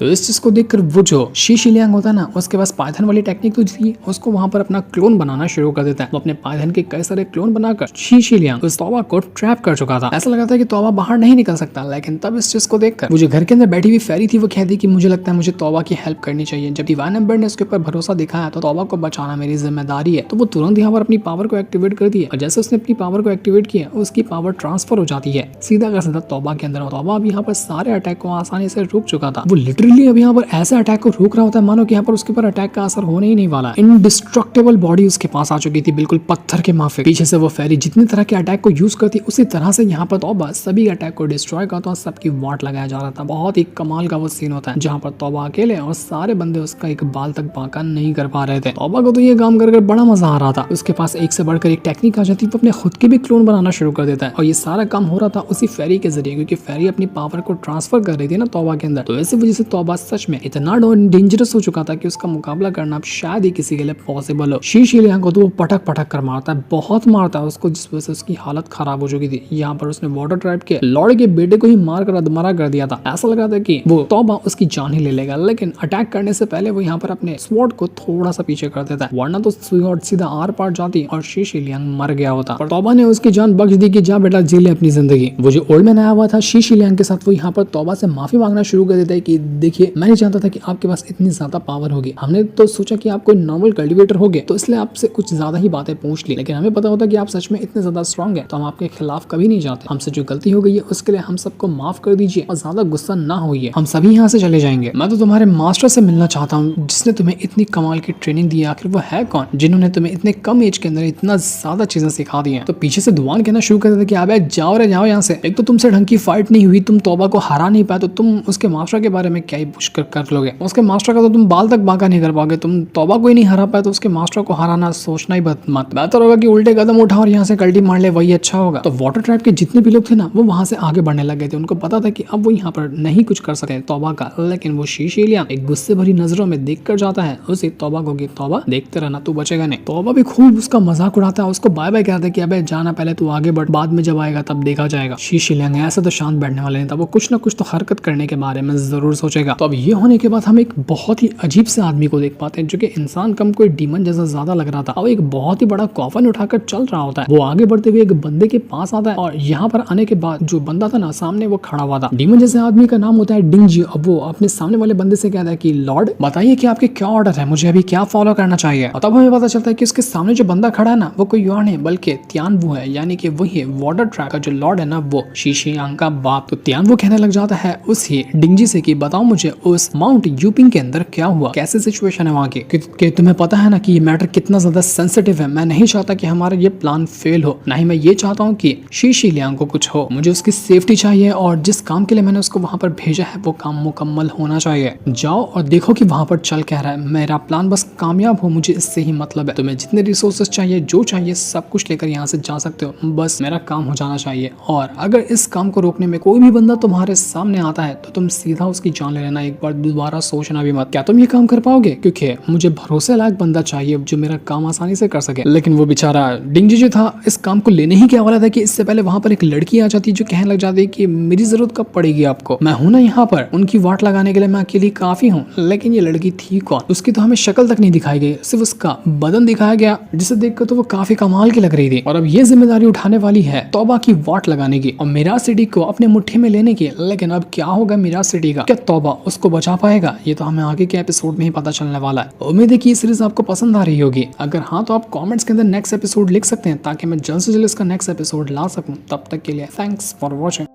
तो इस चीज को देखकर वो जो शिशिलियांग होता है ना उसके पास पाइथन वाली टेक्निक तो थी, उसको वहां पर अपना क्लोन बनाना शुरू कर देता है। वो अपने पाइथन के कई सारे क्लोन बनाकर शिशिलियांग उस तौबा को ट्रैप कर चुका था। ऐसा लगा था कि तौबा बाहर नहीं निकल सकता। लेकिन तब इस चीज को देखकर वो जो घर के अंदर बैठी हुई फेरी थी वो कहती कि मुझे लगता है मुझे तौबा की हेल्प करनी चाहिए। जब डिवाइन एम्पायर ने उसके ऊपर भरोसा दिखाया तो तौबा को बचाना मेरी जिम्मेदारी है, तो वो तुरंत यहाँ पर अपनी पावर को एक्टिवेट कर दिया। और जैसे उसने अपनी पावर को एक्टिवेट किया उसकी पावर ट्रांसफर हो जाती है सीधा का सीधा तौबा के अंदर। तौबा अब यहाँ पर सारे अटैक को आसानी से रोक चुका था। वो लिटरली अब यहाँ पर ऐसे अटैक को रोक रहा होता है मानो कि यहाँ पर उसके ऊपर अटैक का असर होने ही नहीं वाला। इनडिस्ट्रक्टेबल बॉडी उसके पास आ चुकी थी, बिल्कुल पत्थर के माफिक। पीछे से वो फेरी जितनी तरह के अटैक को यूज करती उसी तरह से यहाँ पर तौबा सभी अटैक को डिस्ट्रॉय करता और सबकी वाट लगाया जा रहा था। बहुत ही कमाल का वो सीन होता है जहाँ पर तौबा अकेले और सारे बंदे उसका एक बाल तक बांका नहीं कर पा रहे थे। तौबा को तो ये काम कर बड़ा मजा आ रहा था। उसके पास एक से बढ़कर एक टेक्निक आ जाती, तो अपने खुद के भी क्लोन बनाना शुरू कर देता है। और ये सारा काम हो रहा था उसी फेरी के जरिए, क्योंकि फेरी अपनी पावर को ट्रांसफर कर रही थी ना तौबा के अंदर। तो इसी वजह से तौबा सच में इतना डेंजरस हो चुका था कि उसका मुकाबला करना अब शायद ही किसी के लिए पॉसिबल हो। शी शिलियांग को तो वो पटक पटक कर मारता है, बहुत मारता है उसको, जिस वजह से उसकी हालत खराब हो चुकी थी। यहाँ पर उसने वाटर ट्राइब के लॉर्ड के बेटे को ही मार कर अधमरा कर दिया था। ऐसा लगा था कि वो तौबा उसकी जान ही ले लेगा, लेकिन अटैक करने से पहले वो यहाँ पर अपने स्वॉर्ड को थोड़ा सा पीछे कर देता है, वरना तो स्वॉर्ड सीधा आर पार जाती और शी शिलियांग मर गया होता। पर तौबा ने उसकी जान बख्श दी कि जा बेटा जी ले अपनी जिंदगी। वो जो ओल्ड मैन आया हुआ था शी शिलियांग के साथ, वो यहाँ पर तौबा से माफी मांगना शुरू कर देता है कि देखिए मैं नहीं जानता था कि आपके पास इतनी ज्यादा पावर होगी, हमने तो सोचा कि आप कोई नॉर्मल कल्टिवेटर होगे तो इसलिए आपसे कुछ ज्यादा ही बातें पूछ ली, लेकिन हमें पता होता कि आप सच में इतने ज्यादा स्ट्रांग है तो हम आपके खिलाफ कभी नहीं जाते। हमसे जो गलती हो गई है उसके लिए हम सबको माफ कर दीजिए और ज्यादा गुस्सा ना होइए, हम सभी यहाँ से चले जाएंगे। मैं तो तुम्हारे मास्टर से मिलना चाहता हूँ जिसने तुम्हें इतनी कमाल की ट्रेनिंग दी है। आखिर वो है कौन जिन्होंने तुम्हें इतने कम एज के अंदर इतना ज्यादा चीजें सिखा दी हैं? तो पीछे से दुआन कहना शुरू कर देता कि अबे जाओ रे जाओ यहाँ से, एक तो तुमसे ढंग की फाइट नहीं हुई, तुम तौबा को हरा नहीं पाए तो तुम उसके मास्टर के बारे में क्या ही पूछ कर लोगे? उसके मास्टर का तो तुम बाल तक बांका नहीं कर पाओगे, तुम तौबा को ही नहीं हरा पाए तो उसके मास्टर को हराना सोचना ही मत। बेहतर होगा कि उल्टे कदम उठा और यहाँ से कल्टी मार ले, वही अच्छा होगा। तो वाटर ट्राइब के जितने भी लोग थे ना वो वहां से आगे बढ़ने लग गए थे। उनको पता था कि अब वो यहाँ पर नहीं कुछ कर सकते तौबा का, लेकिन वो शी शिलियांग एक गुस्से भरी नजरों में देख कर जाता है उसे तौबा को कि तौबा देखते रहना, तू बचेगा नहीं। तौबा भी खूब उसका मजाक उड़ाता है, उसको बाय बाय कहता है कि अबे जाना, पहले तू आगे बढ़, बाद में जब आएगा तब देखा जाएगा। शी शिलियांग ऐसा तो शांत बैठने वाले नहीं था, वो कुछ ना कुछ तो हरकत करने के बारे में जरूर सोचेगा। तो अब ये होने के बाद हम एक बहुत ही अजीब से आदमी को देख पाते हैं जो कि इंसान कम कोई डीमन जैसा ज्यादा लग रहा था और एक बहुत ही बड़ा कॉफन उठाकर चल रहा होता है। वो आगे बढ़ते हुए एक बंदे के पास आता है और यहाँ पर आने के बाद जो बंदा था ना सामने वो खड़ा हुआ था। डीमन जैसे आदमी का नाम होता है डिंगजी। अब वो अपने सामने वाले बंदे से कहता है कि लॉर्ड बताइए कि आपके क्या ऑर्डर है, मुझे अभी क्या फॉलो करना चाहिए। और तब हमें पता चलता है कि उसके सामने जो बंदा खड़ा है ना वो कोई और नहीं बल्कि तियानवू है, यानी कि वही है वाटर ट्राइब का जो लॉर्ड है ना वो शी शिलियांग का बाप। तो तियानवू कहने लग जाता है उसी डिंगजी से कि बताओ मुझे उस माउंट यूपिंग के अंदर क्या हुआ, कैसे सिचुएशन है वहाँ की, कि तुम्हें पता है ना कि ये मैटर कितना ज्यादा सेंसिटिव है। मैं नहीं चाहता कि हमारा ये प्लान फेल हो, ना ही मैं ये चाहता हूँ कि शी शिलियांग को कुछ हो। मुझे उसकी सेफ्टी चाहिए और जिस काम के लिए मैंने उसको वहां पर भेजा है वो काम मुकम्मल होना चाहिए। जाओ और देखो कि वहां पर चल क्या रहा है, मेरा प्लान बस कामयाब हो, मुझे इससे ही मतलब है। तुम्हें जितने रिसोर्सेज चाहिए जो चाहिए सब कुछ लेकर यहाँ से जा सकते हो, बस मेरा काम हो जाना चाहिए। और अगर इस काम को रोकने में कोई भी बंदा तुम्हारे सामने आता है तो तुम सीधा उसकी जान ले लेना, एक बार दोबारा सोचना भी मत। क्या तुम ये काम कर पाओगे? क्योंकि मुझे भरोसे लायक बंदा चाहिए जो मेरा काम आसानी से कर सके। लेकिन वो बेचारा डिंगजी जो था इस काम को लेने ही क्या वाला था कि इससे पहले वहां पर एक लड़की आ जाती जो कहने लग जाती कि मेरी जरूरत कब पड़ेगी आपको, मैं हूं ना यहाँ पर, उनकी वाट लगाने के लिए मैं अकेली काफी हूँ। लेकिन ये लड़की थी कौन? उसकी तो हमें शक्ल तक नहीं दिखाई गई, सिर्फ उसका बदन दिखाया गया जिसे देखकर तो वो काफी कमाल की लग रही थी। और अब ये जिम्मेदारी उठाने वाली है तौबा की वाट लगाने की और मिराज सिटी को अपने मुट्ठी में लेने की। लेकिन अब क्या होगा मिराज सिटी का? क्या तौबा उसको बचा पाएगा? ये तो हमें आगे के एपिसोड में ही पता चलने वाला है। उम्मीद है कि ये सीरीज आपको पसंद आ रही होगी। अगर हाँ तो आप कमेंट्स के अंदर नेक्स्ट एपिसोड लिख सकते हैं ताकि मैं जल्द से जल्द इसका नेक्स्ट एपिसोड ला सकूं। तब तक के लिए थैंक्स फॉर वॉचिंग।